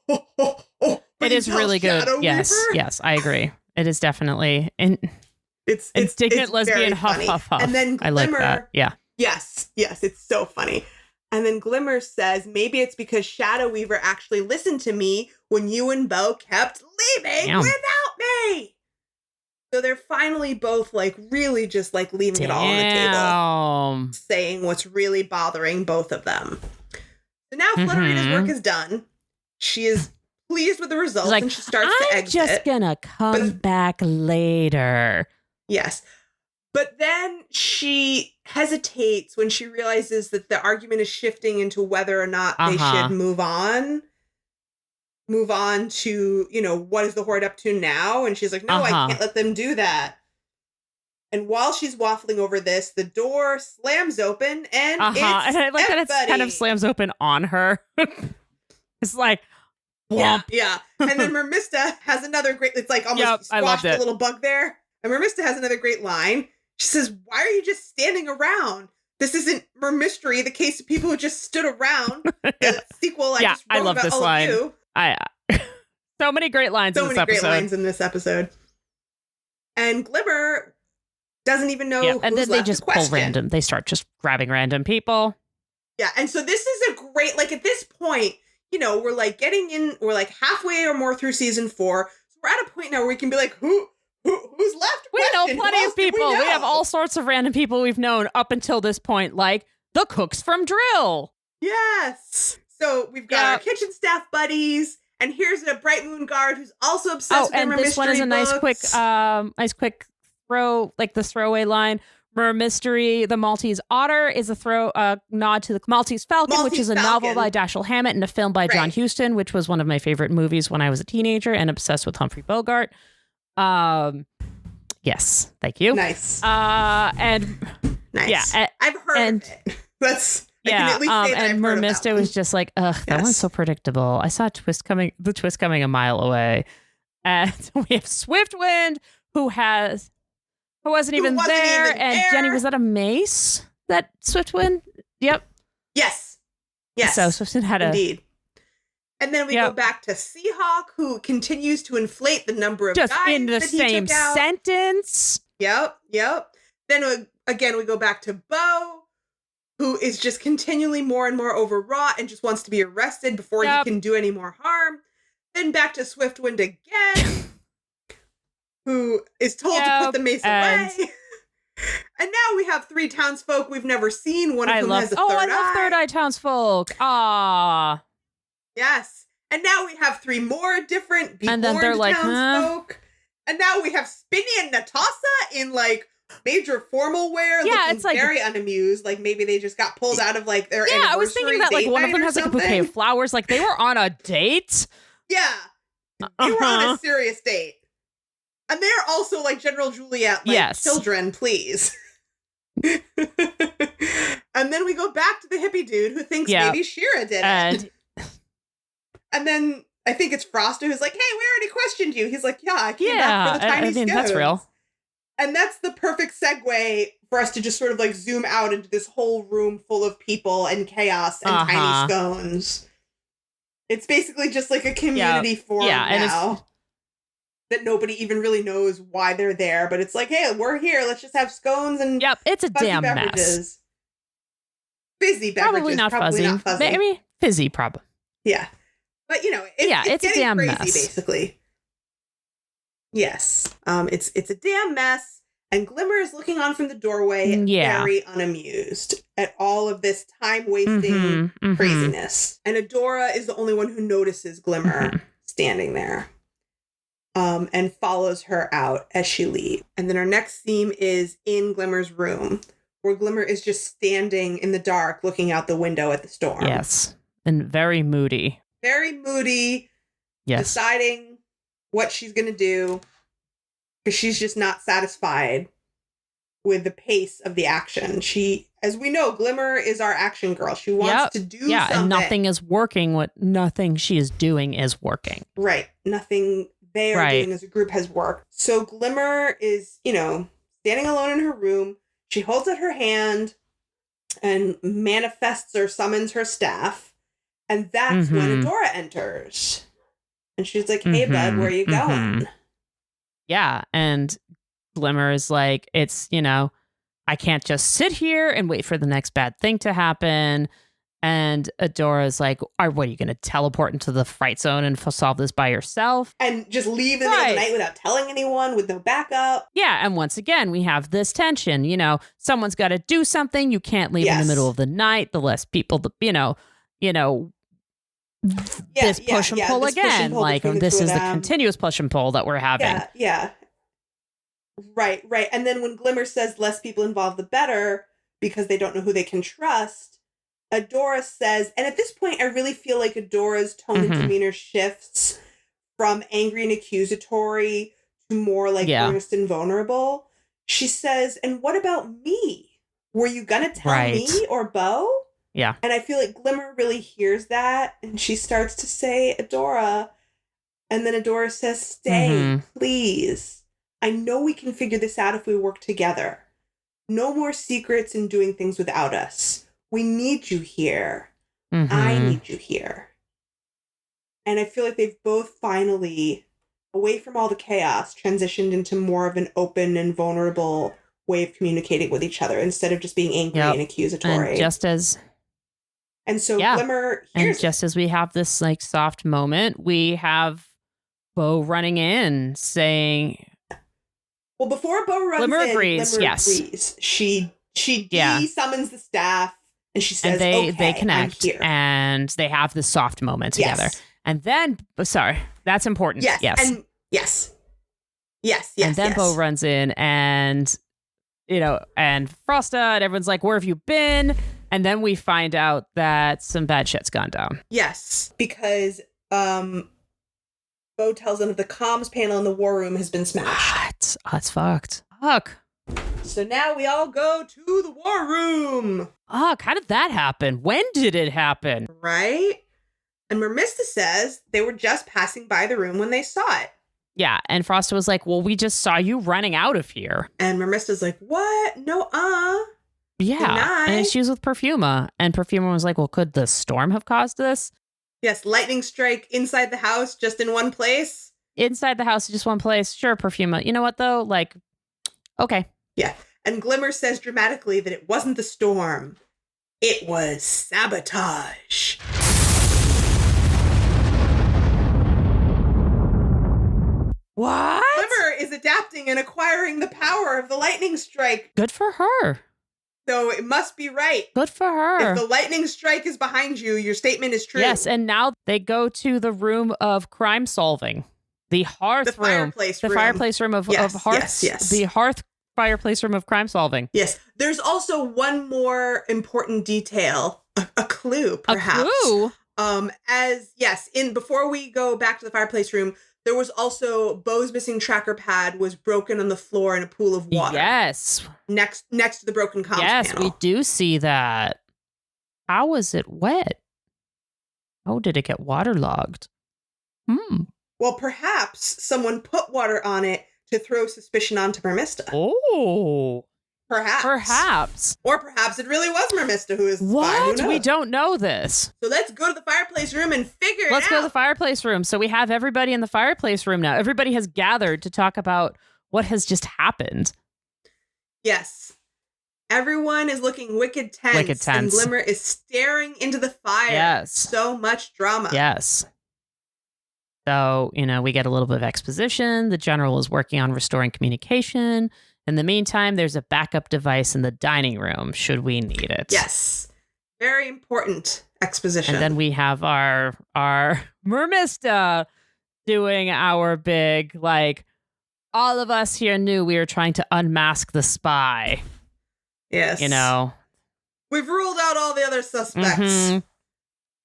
It is really good. Yes, I agree. It is definitely it's indignant lesbian huff. And then Glimmer, I like that. Yeah. Yes, it's so funny. And then Glimmer says, maybe it's because Shadow Weaver actually listened to me when you and Bo kept leaving without me. So they're finally both like really just like leaving it all on the table, saying what's really bothering both of them. So now Flutterina's work is done. She is pleased with the results and she starts to exit. I'm just gonna come back later. Yes. But then she hesitates when she realizes that the argument is shifting into whether or not they should move on to, what is the Horde up to now? And she's like, no, I can't let them do that. And while she's waffling over this, the door slams open and it's and I like that F-Buddy. it kind of slams open on her. It's like, Yeah. And then Mermista has another great, it's like almost squashed a little bug there. And Mermista has another great line. She says, "Why are you just standing around? This isn't Mer-Mystery, the case of people who just stood around." The sequel, I just wrote about all of you. So many great lines in this episode. Great lines in this episode. And Glimmer doesn't even know who's and then they just pull random. They start just grabbing random people. Yeah, and so this is a great, like, at this point, you know, we're like getting in, we're like halfway or more through season 4. So we're at a point now where we can be like, who's left? We know plenty of people. We have all sorts of random people we've known up until this point, like the cooks from Drill. Yes. So we've got our kitchen staff buddies, and here's a Bright Moon Guard who's also obsessed with the Mer-Mystery this one is a nice quick throw, like the throwaway line. Mer-Mystery, the Maltese Otter is a nod to the Maltese Falcon, which is a novel by Dashiell Hammett and a film by John Huston, which was one of my favorite movies when I was a teenager and obsessed with Humphrey Bogart. Yes, thank you. Nice. And nice. Yeah, I've heard of it. That's I can at least say that and Mermista was just like, ugh, that one's so predictable. I saw the twist coming a mile away. And we have Swiftwind, who wasn't even there. And Jenny, was that a mace? That Swiftwind? Yep. Yes. So Swiftwind had Indeed. And then we go back to Seahawk, who continues to inflate the number of just guys in the that he same took out. sentence. Yep. Then again, we go back to Bo, who is just continually more and more overwrought and just wants to be arrested before he can do any more harm. Then back to Swiftwind again, who is told to put the mace away. And now we have 3 townsfolk we've never seen, one of whom has a third eye. I love third eye townsfolk. Ah. Yes. And now we have 3 more different and then they're like, townsfolk. And now we have Spinny and Natasa in like major formal wear, looking it's like very unamused. Like maybe they just got pulled out of like their anniversary. I was thinking that like one of them has like a bouquet of flowers. Like they were on a date. Yeah. They were on a serious date. And they're also like General Juliet, like children, please. And then we go back to the hippie dude who thinks maybe Shira did it. And then I think it's Frosta who's like, "Hey, we already questioned you." He's like, "Yeah, I came back for the tiny scones." That's real. And that's the perfect segue for us to just sort of like zoom out into this whole room full of people and chaos and tiny scones. It's basically just like a community forum now that nobody even really knows why they're there. But it's like, hey, we're here. Let's just have scones and it's a damn beverages. Mess. Fizzy beverages. Probably not fuzzy. Maybe fizzy, probably. Yeah. But, you know, it's a damn crazy, mess. Basically. Yes. It's a damn mess. And Glimmer is looking on from the doorway, very unamused at all of this time-wasting craziness. And Adora is the only one who notices Glimmer standing there and follows her out as she leaves. And then our next theme is in Glimmer's room, where Glimmer is just standing in the dark looking out the window at the storm. Yes. And very moody. Very moody. Yes. Deciding what she's going to do. Because she's just not satisfied with the pace of the action. She, as we know, Glimmer is our action girl. She wants to do something. And nothing is working. Nothing she is doing is working. Right. Nothing they are doing as a group has worked. So Glimmer is, standing alone in her room. She holds out her hand and manifests or summons her staff. And that's when Adora enters. And she's like, "Hey, bud, where are you going?" Yeah, and Glimmer is like, it's, I can't just sit here and wait for the next bad thing to happen. And Adora's like, what are you going to teleport into the fright zone and solve this by yourself? And just leave in the middle of the night without telling anyone, with no backup. Yeah, and once again, we have this tension. Someone's got to do something. You can't leave in the middle of the night. The less people, this push and pull again. This is the continuous push and pull that we're having. Yeah. Right. And then when Glimmer says less people involved, the better, because they don't know who they can trust, Adora says, and at this point, I really feel like Adora's tone and demeanor shifts from angry and accusatory to more like earnest and vulnerable. She says, "And what about me? Were you going to tell me or Bo?" Yeah. And I feel like Glimmer really hears that, and she starts to say, Adora. And then Adora says, stay, please. I know we can figure this out if we work together. No more secrets and doing things without us. We need you here. I need you here. And I feel like they've both finally, away from all the chaos, transitioned into more of an open and vulnerable way of communicating with each other instead of just being angry and accusatory. And so Glimmer hears and just as we have this like soft moment, we have Bo running in saying, well, before Bo runs Glimmer in, agrees. Glimmer Yes. agrees. She summons the staff and she says, and they connect I'm here. and they have this soft moment together. Yes. And then, sorry, that's important. Yes. Yes. And yes. And then Bo runs in and, and Frosta and everyone's like, where have you been? And then we find out that some bad shit's gone down. Yes, because Bo tells them that the comms panel in the war room has been smashed. What? That's fucked. Fuck. So now we all go to the war room. Fuck, how did that happen? When did it happen? Right? And Mermista says they were just passing by the room when they saw it. Yeah, and Frosta was like, well, we just saw you running out of here. And Mermista's like, what? No, Yeah, Deny. And she was with Perfuma. And Perfuma was like, well, could the storm have caused this? Yes, lightning strike inside the house, just in one place. Inside the house, just one place. Sure, Perfuma. You know what, though? Like, okay. Yeah, and Glimmer says dramatically that it wasn't the storm. It was sabotage. What? Glimmer is adapting and acquiring the power of the lightning strike. Good for her. So it must be right. Good for her. If the lightning strike is behind you, your statement is true. Yes, and now they go to the room of crime solving. The hearth room. Fireplace room. The fireplace room of hearth. Yes. The hearth fireplace room of crime solving. Yes. There's also one more important detail. A clue, perhaps. A clue? Before we go back to the fireplace room, there was also Bo's missing tracker pad was broken on the floor in a pool of water. Yes. Next to the broken comms panel. Yes, we do see that. How was it wet? Oh, did it get waterlogged? Well, perhaps someone put water on it to throw suspicion onto Mermista. Oh. Perhaps. Or perhaps it really was Mermista who is the spy. What? We don't know this. So let's go to the fireplace room and figure it out. Let's go to the fireplace room. So we have everybody in the fireplace room now. Everybody has gathered to talk about what has just happened. Yes. Everyone is looking wicked tense. And Glimmer is staring into the fire. Yes. So much drama. Yes. So, we get a little bit of exposition. The general is working on restoring communication. In the meantime, there's a backup device in the dining room, should we need it. Yes. Very important exposition. And then we have our Mermista doing our big, all of us here knew we were trying to unmask the spy. Yes. We've ruled out all the other suspects.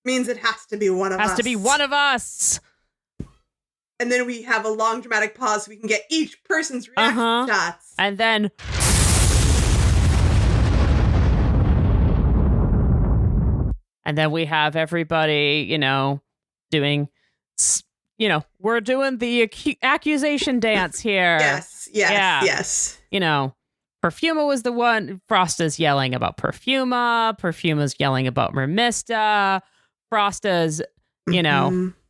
Means it has to be one of us. Has to be one of us. And then we have a long dramatic pause so we can get each person's reaction shots. And then... And then we have everybody, doing... we're doing the accusation dance here. Yes. Perfuma was the one. Frosta's yelling about Perfuma. Perfuma's yelling about Mermista. Frosta's,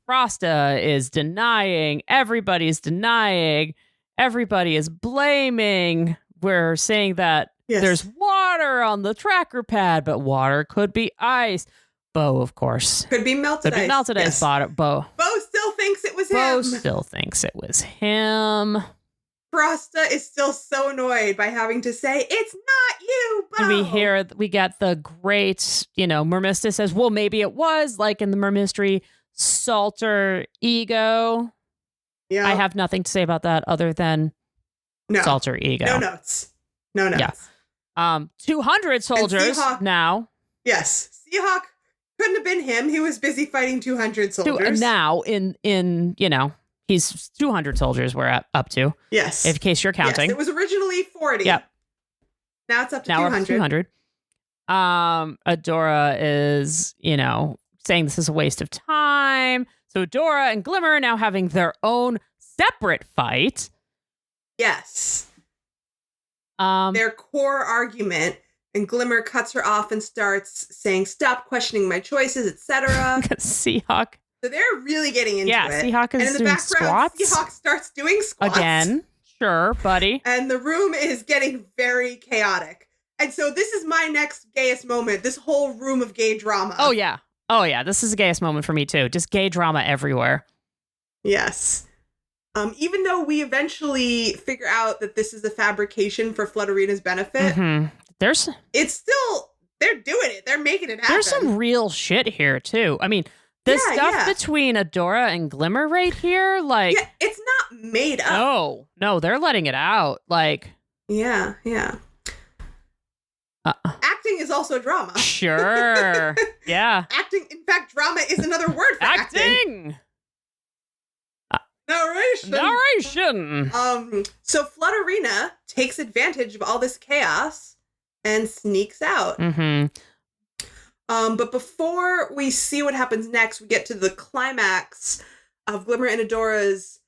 Frosta is denying. Everybody's denying. Everybody is blaming. We're saying that there's water on the tracker pad, but water could be ice. Bo, of course. Could be melted ice. Yes. Bo still thinks it was him. Bo still thinks it was him. Frosta is still so annoyed by having to say, it's not you, Bo. And we get the great, Mermista says, well, maybe it was, like in the Mer-Mystery, Salter ego. Yeah. I have nothing to say about that other than Salter ego. No notes. Yeah. 200 soldiers now. Yes. Seahawk couldn't have been him. He was busy fighting 200 soldiers. Now in he's 200 soldiers we're up to. Yes. In case you're counting. Yes, it was originally 40. Yep. Now it's up to now 200. We're up to 200. Adora is, saying this is a waste of time. So Adora and Glimmer are now having their own separate fight. Yes. Their core argument, and Glimmer cuts her off and starts saying, "Stop questioning my choices," etc. Seahawk. So they're really getting into it. Yeah, Seahawk is and in the doing background, squats. Seahawk starts doing squats. Again. Sure, buddy. And the room is getting very chaotic. And so this is my next gayest moment. This whole room of gay drama. Oh, yeah. This is the gayest moment for me, too. Just gay drama everywhere. Yes. Even though we eventually figure out that this is a fabrication for Flutterina's benefit, it's still, they're doing it. They're making it happen. There's some real shit here, too. I mean, the stuff between Adora and Glimmer right here, like... Yeah, it's not made up. No, they're letting it out. Like... Yeah. Acting is also drama. Sure. Yeah. Acting, in fact, drama is another word for acting. Narration. So Flutterina takes advantage of all this chaos and sneaks out. Mm-hmm. But before we see what happens next, we get to the climax of Glimmer and Adora's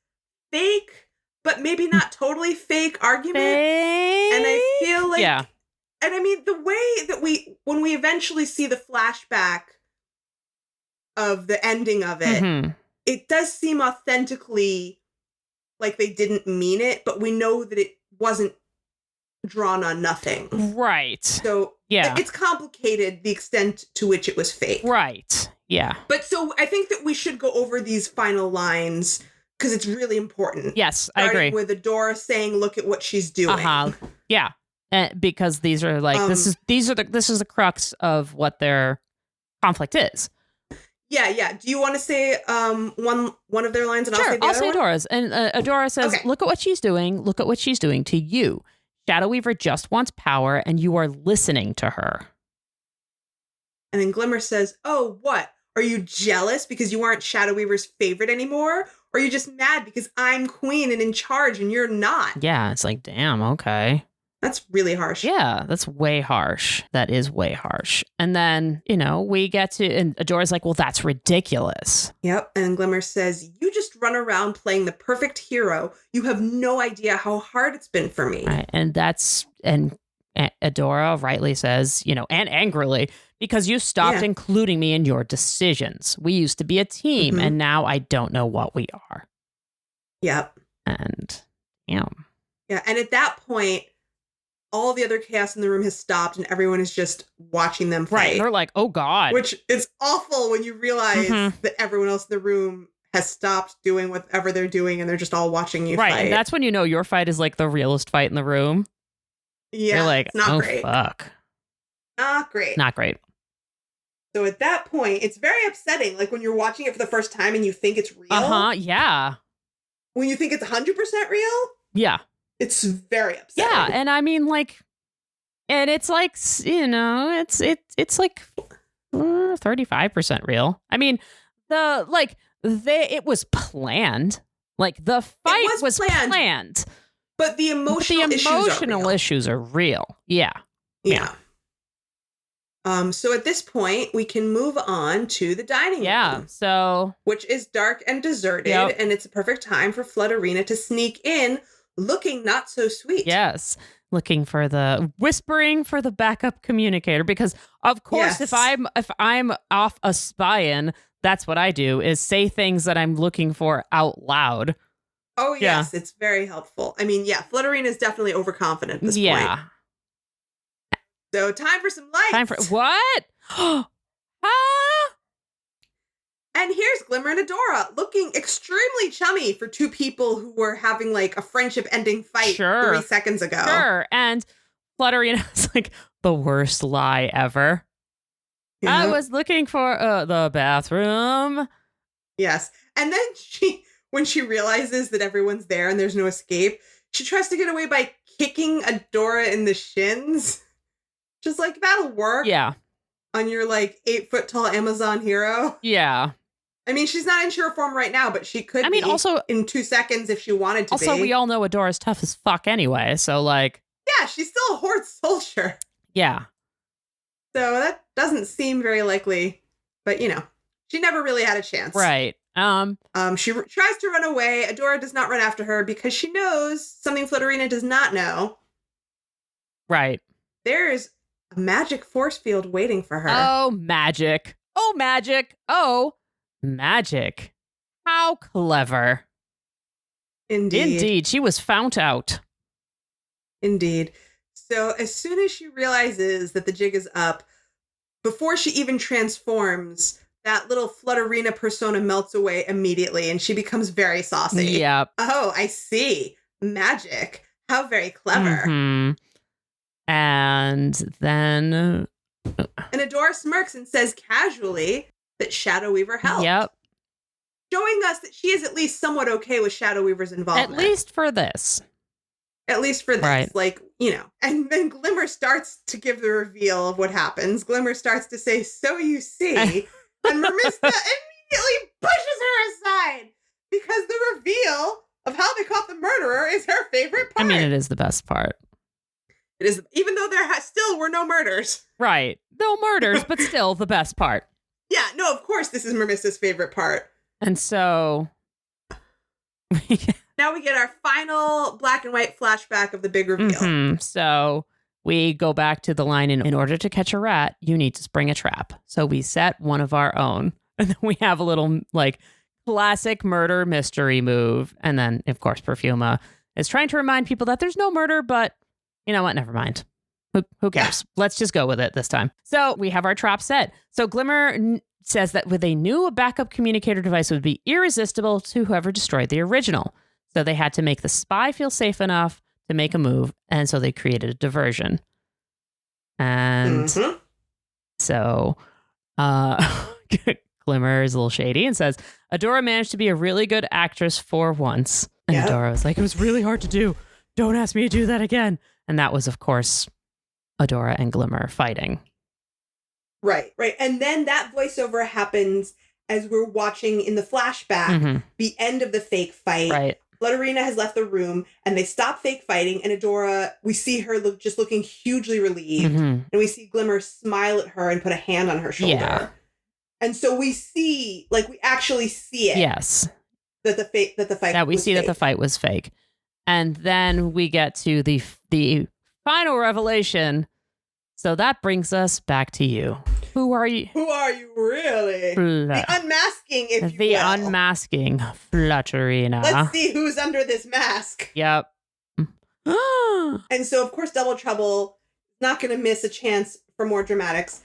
fake, but maybe not totally fake argument. And I feel like... Yeah. And I mean, the way that when we eventually see the flashback of the ending of it, it does seem authentically like they didn't mean it, but we know that it wasn't drawn on nothing. Right. So yeah, it's complicated the extent to which it was fake. Right. Yeah. But so I think that we should go over these final lines because it's really important. Yes, I agree. With Adora saying, "Look at what she's doing." Yeah. Because these are like this is the crux of what their conflict is. Yeah. Do you want to say one of their lines, and sure, I'll say the other one? Adora's. And Adora says, okay. "Look at what she's doing. Look at what she's doing to you. Shadow Weaver just wants power, and you are listening to her." And then Glimmer says, "Oh, what? Are you jealous because you aren't Shadow Weaver's favorite anymore? Or are you just mad because I'm queen and in charge and you're not?" Yeah, it's like, damn, okay. That's really harsh. Yeah, that's way harsh. That is way harsh. And then, we get to, and Adora's like, well, that's ridiculous. Yep. And Glimmer says, "You just run around playing the perfect hero. You have no idea how hard it's been for me." Right. And Adora rightly says, and angrily, because you stopped including me in your decisions. We used to be a team, and now I don't know what we are. Yep. And, Yeah, and at that point, all the other chaos in the room has stopped and everyone is just watching them fight. Right. And they're like, oh, God. Which is awful when you realize that everyone else in the room has stopped doing whatever they're doing and they're just all watching you fight. Right. And that's when you know your fight is like the realest fight in the room. Yeah. You're like, it's not great. Fuck. Not great. Not great. So at that point, it's very upsetting. Like when you're watching it for the first time and you think it's real. Yeah. When you think it's 100% real. Yeah. It's very upsetting. Yeah, and I mean, like, and it's like, it's like 35% real. I mean, it was planned. Like, the fight was planned. But the emotional issues are real. Yeah. So at this point, we can move on to the dining room. Yeah, so... which is dark and deserted, and it's a perfect time for Flutterina to sneak in, looking not so sweet. Yes, whispering for the backup communicator, because of course, if I'm off a spying, that's what I do, is say things that I'm looking for out loud. Oh, yes, it's very helpful. I mean, Flutterina is definitely overconfident at this point. So time for some lights. Time for what? And here's Glimmer and Adora looking extremely chummy for two people who were having like a friendship-ending fight 3 seconds ago. Sure. And Flutterina's like the worst lie ever. Yeah. I was looking for the bathroom. Yes. And then when she realizes that everyone's there and there's no escape, she tries to get away by kicking Adora in the shins. Just like, that'll work. Yeah. On your, 8-foot tall Amazon hero. Yeah. I mean, she's not in shore form right now, but she could be also, in 2 seconds if she wanted to be. Also, we all know Adora's tough as fuck anyway, so, Yeah, she's still a Horde soldier. Yeah. So that doesn't seem very likely, but she never really had a chance. Right. She tries to run away. Adora does not run after her because she knows something Flutterina does not know. Right. There's a magic force field waiting for her. Oh, magic. Oh, magic. Oh, magic. How clever. Indeed. She was found out. Indeed. So as soon as she realizes that the jig is up, before she even transforms, that little Flutterina persona melts away immediately and she becomes very saucy. Yep. Oh, I see. Magic. How very clever. Mm-hmm. And then... And Adora smirks and says casually that Shadow Weaver helped. Yep. Showing us that she is at least somewhat okay with Shadow Weaver's involvement. At least for this. Right. And then Glimmer starts to give the reveal of what happens. Glimmer starts to say, "So you see," and Mermista immediately pushes her aside because the reveal of how they caught the murderer is her favorite part. I mean, it is the best part. It is, even though there still were no murders. Right. No murders, but still the best part. Yeah, no, of course this is Mermista's favorite part. And so... Now we get our final black and white flashback of the big reveal. Mm-hmm. So we go back to the line, in order to catch a rat, you need to spring a trap. So we set one of our own. And then we have a little, classic murder mystery move. And then, of course, Perfuma is trying to remind people that there's no murder, but you know what? Never mind. Who cares? Yeah. Let's just go with it this time. So we have our trap set. So Glimmer says that with a new backup communicator device would be irresistible to whoever destroyed the original. So they had to make the spy feel safe enough to make a move. And so they created a diversion. And so Glimmer is a little shady and says, Adora managed to be a really good actress for once. And Adora was like, it was really hard to do. Don't ask me to do that again. And that was, of course, Adora and Glimmer fighting. Right. And then that voiceover happens as we're watching in the flashback, the end of the fake fight. Right. Flutterina has left the room and they stop fake fighting. And Adora, we see her looking hugely relieved. And we see Glimmer smile at her and put a hand on her shoulder. Yeah. And so we see, we actually see it. Yes. That the fight was fake. That the fight was fake. And then we get to the final revelation. So that brings us back to you. Who are you? Who are you really? The unmasking, if you will. The unmasking, Flutterina. Let's see who's under this mask. Yep. And so, of course, Double Trouble, not going to miss a chance for more dramatics,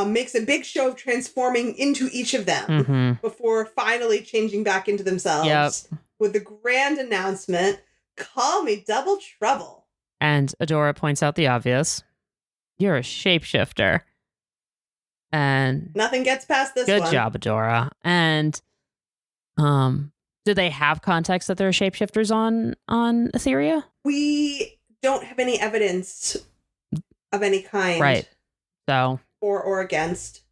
makes a big show of transforming into each of them before finally changing back into themselves with the grand announcement, "Call me Double Trouble." And Adora points out the obvious. You're a shapeshifter. And nothing gets past this one. Good job, Adora. And do they have context that there are shapeshifters on Etheria? We don't have any evidence of any kind. Right. So or against.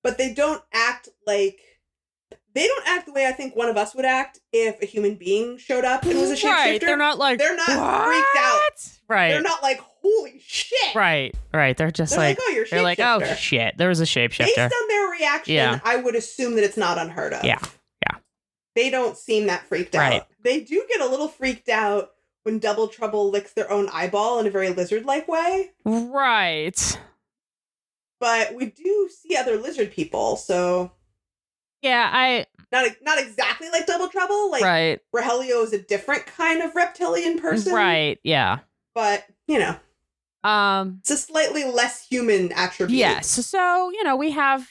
But they don't act the way I think one of us would act if a human being showed up and was a shapeshifter. Right. They're not freaked out. Right. They're not like, holy shit. Right. They're just oh, you're they're like, oh shit, there was a shapeshifter. Based on their reaction, I would assume that it's not unheard of. Yeah. They don't seem that freaked out. They do get a little freaked out when Double Trouble licks their own eyeball in a very lizard-like way. Right. But we do see other lizard people, so... Yeah, Not exactly like Double Trouble. Rogelio is a different kind of reptilian person. Right, yeah. But, it's a slightly less human attribute. Yes. So, we have,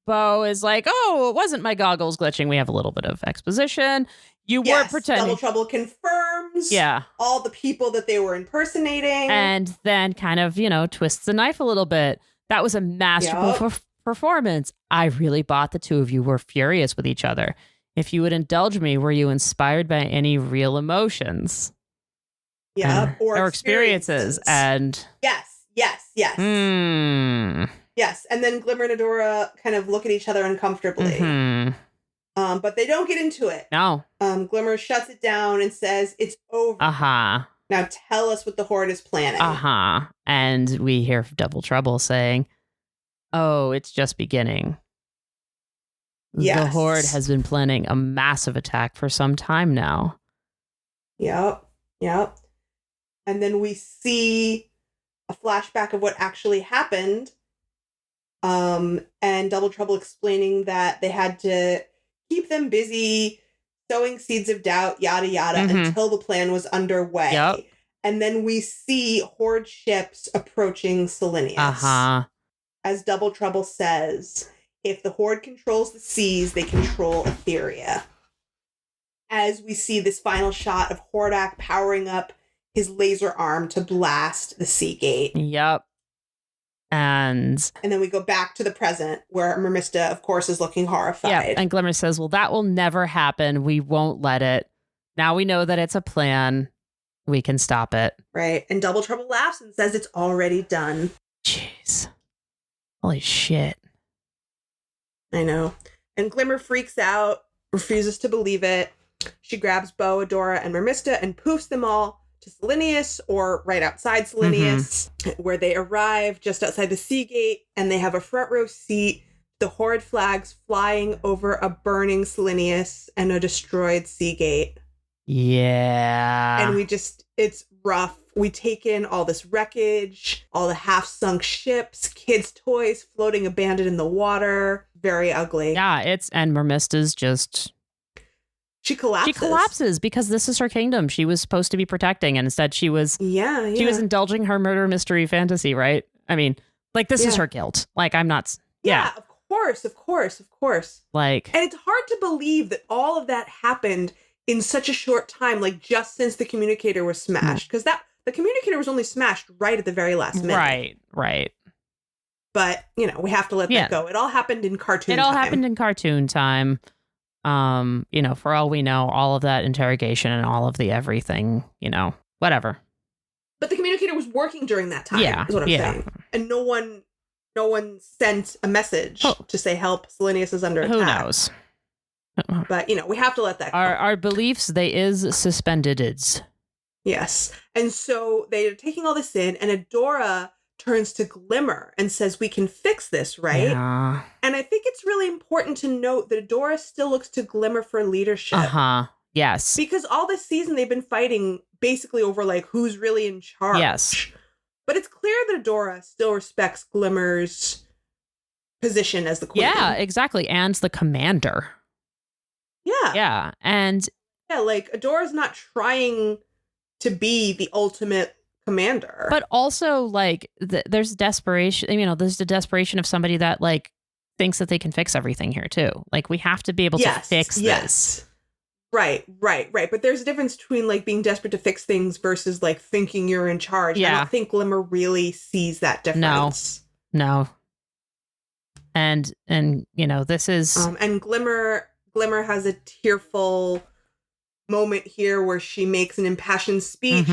Bo is like, oh, it wasn't my goggles glitching. We have a little bit of exposition. You were pretending. Double Trouble confirms Yeah. all the people that they were impersonating. And then kind of, twists the knife a little bit. That was a masterful performance. I really bought the two of you were furious with each other. If you would indulge me, were you inspired by any real emotions? Yeah, or experiences. And yes. Yes. And then Glimmer and Adora kind of look at each other uncomfortably. But they don't get into it. No. Glimmer shuts it down and says it's over. Now tell us what the Horde is planning. Uh-huh. And we hear Double Trouble saying, oh, it's just beginning. Yes. The Horde has been planning a massive attack for some time now. Yep. And then we see a flashback of what actually happened. And Double Trouble explaining that they had to keep them busy sowing seeds of doubt, yada yada, until the plan was underway. Yep. And then we see Horde ships approaching Selenius. Uh-huh. As Double Trouble says, if the Horde controls the seas, they control Etheria. As we see this final shot of Hordak powering up his laser arm to blast the sea gate. Yep. And then we go back to the present where Mermista, of course, is looking horrified. Yeah, and Glimmer says, well, that will never happen. We won't let it. Now we know that it's a plan. We can stop it. Right. And Double Trouble laughs and says it's already done. Jeez. Holy shit. I know. And Glimmer freaks out, refuses to believe it. She grabs Bo, Adora, and Mermista and poofs them all to Selenius, or right outside Selenius, where they arrive just outside the sea gate, and they have a front row seat, the Horde flags flying over a burning Selenius and a destroyed sea gate. Yeah. And it's rough. We take in all this wreckage, all the half-sunk ships, kids' toys floating abandoned in the water. Very ugly. Yeah, and Mermista's just... She collapses because this is her kingdom. She was supposed to be protecting, and instead she was... Yeah. She was indulging her murder mystery fantasy, right? I mean, like, this is her guilt. Like, I'm not... Yeah, of course. Like... And it's hard to believe that all of that happened in such a short time, like, just since the communicator was smashed. Because the communicator was only smashed right at the very last minute. Right. But, we have to let that go. It all happened in cartoon time. For all we know, all of that interrogation and all of the everything, whatever. But the communicator was working during that time, is what I'm saying. And no one sent a message to say, help, Selenius is under attack. Who knows? But, we have to let that go. Our beliefs, they is suspended. Yes. And so they're taking all this in, and Adora turns to Glimmer and says, we can fix this, right? Yeah. And I think it's really important to note that Adora still looks to Glimmer for leadership. Uh-huh. Yes. Because all this season they've been fighting basically over, like, who's really in charge. Yes. But it's clear that Adora still respects Glimmer's position as the queen. Yeah, exactly. And the commander. Yeah. Yeah. And... Yeah, like, Adora's not trying to be the ultimate commander. But also, like, there's desperation. There's the desperation of somebody that, like, thinks that they can fix everything here, too. Like, we have to be able to fix this. Right. But there's a difference between, like, being desperate to fix things versus, like, thinking you're in charge. Yeah. I don't think Glimmer really sees that difference. No. And this is... and Glimmer has a tearful moment here where she makes an impassioned speech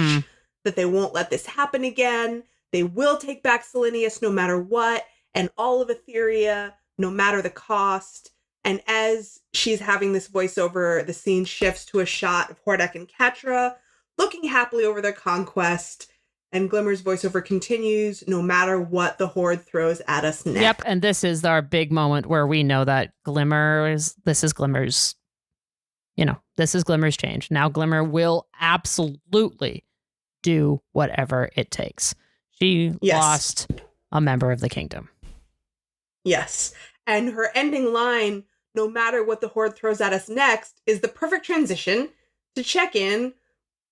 that they won't let this happen again. They will take back Selenius no matter what, and all of Etheria, no matter the cost. And as she's having this voiceover, the scene shifts to a shot of Hordak and Catra looking happily over their conquest. And Glimmer's voiceover continues, no matter what the Horde throws at us next. Yep, and this is our big moment where we know that this is Glimmer's change. Now Glimmer will absolutely do whatever it takes. She lost a member of the kingdom. Yes. And her ending line, no matter what the Horde throws at us next, is the perfect transition to check in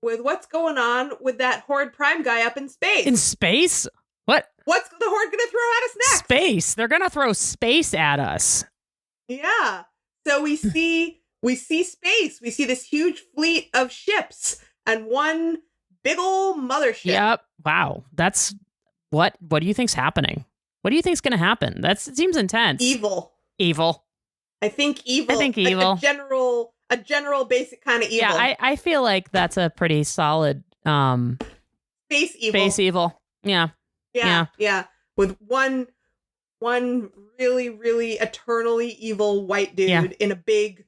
with what's going on with that Horde Prime guy up in space. In space? What? What's the Horde going to throw at us next? Space. They're going to throw space at us. Yeah. So we see space. We see this huge fleet of ships and one big old mothership. Yep. Wow. That's what do you think's happening? What do you think's going to happen? It seems intense. Evil. I think evil. A general basic kind of evil. Yeah, I feel like that's a pretty solid space evil. Space evil. Yeah. With one really, really eternally evil white dude in a big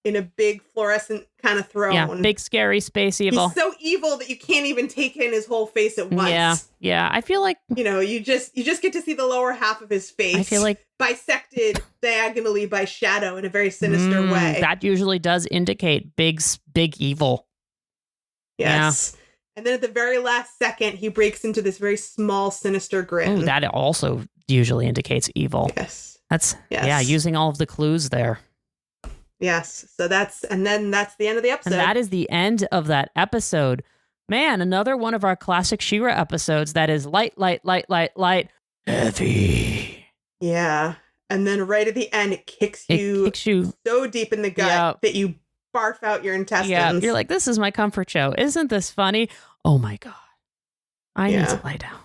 in a big fluorescent kind of throne. Yeah, big scary space evil. He's so evil that you can't even take in his whole face at once. Yeah. I feel like you just get to see the lower half of his face. I feel like bisected diagonally by shadow in a very sinister way. That usually does indicate big evil. Yes. Yeah. And then at the very last second, he breaks into this very small, sinister grin. Ooh, that also usually indicates evil. Yes. Using all of the clues there. Yes. So that's the end of the episode. And that is the end of that episode. Man, another one of our classic She-Ra episodes that is light, heavy. Yeah. And then right at the end, it kicks you so deep in the gut that you barf out your intestines. Yeah, you're like, this is my comfort show. Isn't this funny? Oh my God. I need to lie down.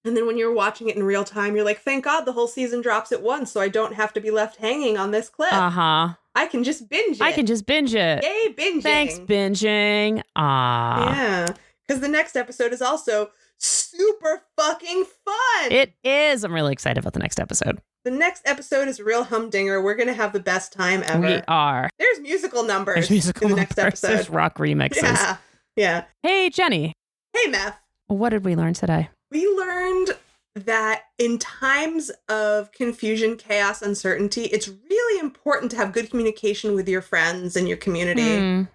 And then when you're watching it in real time, you're like, thank God the whole season drops at once so I don't have to be left hanging on this cliff. Uh-huh. I can just binge it. Yay, binging. Thanks, binging. Yeah. Because the next episode is also super fucking fun. It is. I'm really excited about the next episode. The next episode is a real humdinger. We're going to have the best time ever. We are. There's musical numbers in the next episode. There's rock remixes. Yeah. Hey, Jenny. Hey, Meth. What did we learn today? We learned that in times of confusion, chaos, uncertainty, it's really important to have good communication with your friends and your community. And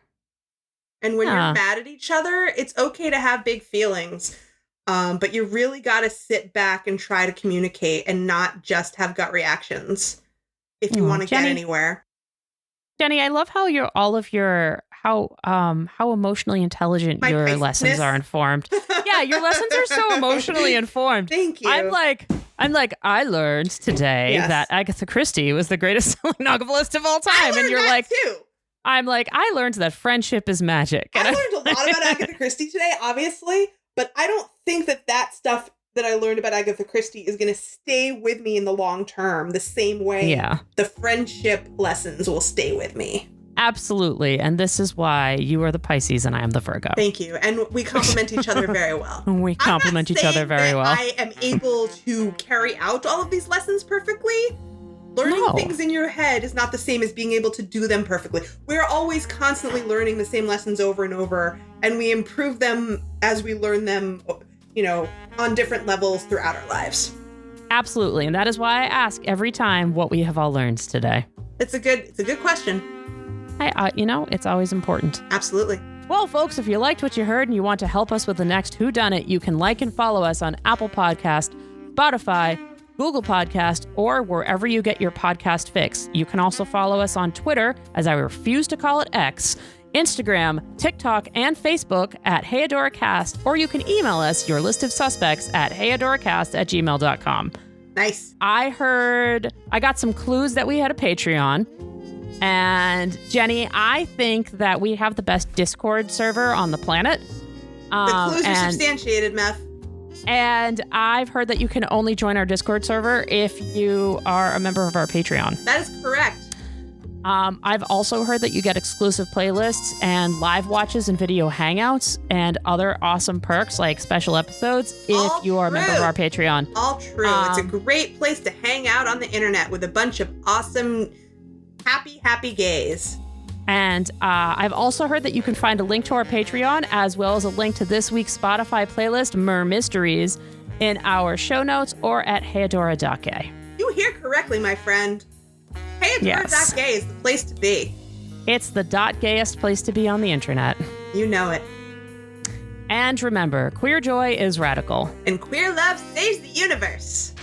when you're mad at each other, it's okay to have big feelings. But you really got to sit back and try to communicate and not just have gut reactions if you want to get anywhere. Jenny, I love how how emotionally intelligent your lessons are informed. Yeah, your lessons are so emotionally informed. Thank you. I'm like, I learned today that Agatha Christie was the greatest selling novelist of all time. And you're like, too. I'm like, I learned that friendship is magic. I learned a lot about Agatha Christie today, obviously, but I don't think that stuff that I learned about Agatha Christie is going to stay with me in the long term the same way the friendship lessons will stay with me. Absolutely. And this is why you are the Pisces and I am the Virgo. Thank you. And we complement each other very well. We complement each other very well. I am able to carry out all of these lessons perfectly. Learning things in your head is not the same as being able to do them perfectly. We're always constantly learning the same lessons over and over, and we improve them as we learn them, on different levels throughout our lives. Absolutely. And that is why I ask every time what we have all learned today. It's a good question. It's always important. Absolutely. Well, folks, if you liked what you heard and you want to help us with the next Whodunit, you can like and follow us on Apple Podcast, Spotify, Google Podcast, or wherever you get your podcast fix. You can also follow us on Twitter, as I refuse to call it X, Instagram, TikTok, and Facebook at HeyAdoraCast, or you can email us your list of suspects at heyadoracast@gmail.com. Nice. I got some clues that we had a Patreon. And Jenny, I think that we have the best Discord server on the planet. The clues are substantiated, Meth. And I've heard that you can only join our Discord server if you are a member of our Patreon. That is correct. I've also heard that you get exclusive playlists and live watches and video hangouts and other awesome perks like special episodes if you are a member of our Patreon. All true. It's a great place to hang out on the internet with a bunch of awesome happy gays. And I've also heard that you can find a link to our Patreon as well as a link to this week's Spotify playlist, Mer-Mysteries, in our show notes or at heyadora.gay. You hear correctly, my friend. Heyadora.gay is the place to be. It's the .gayest place to be on the internet. You know it. And remember, queer joy is radical. And queer love saves the universe.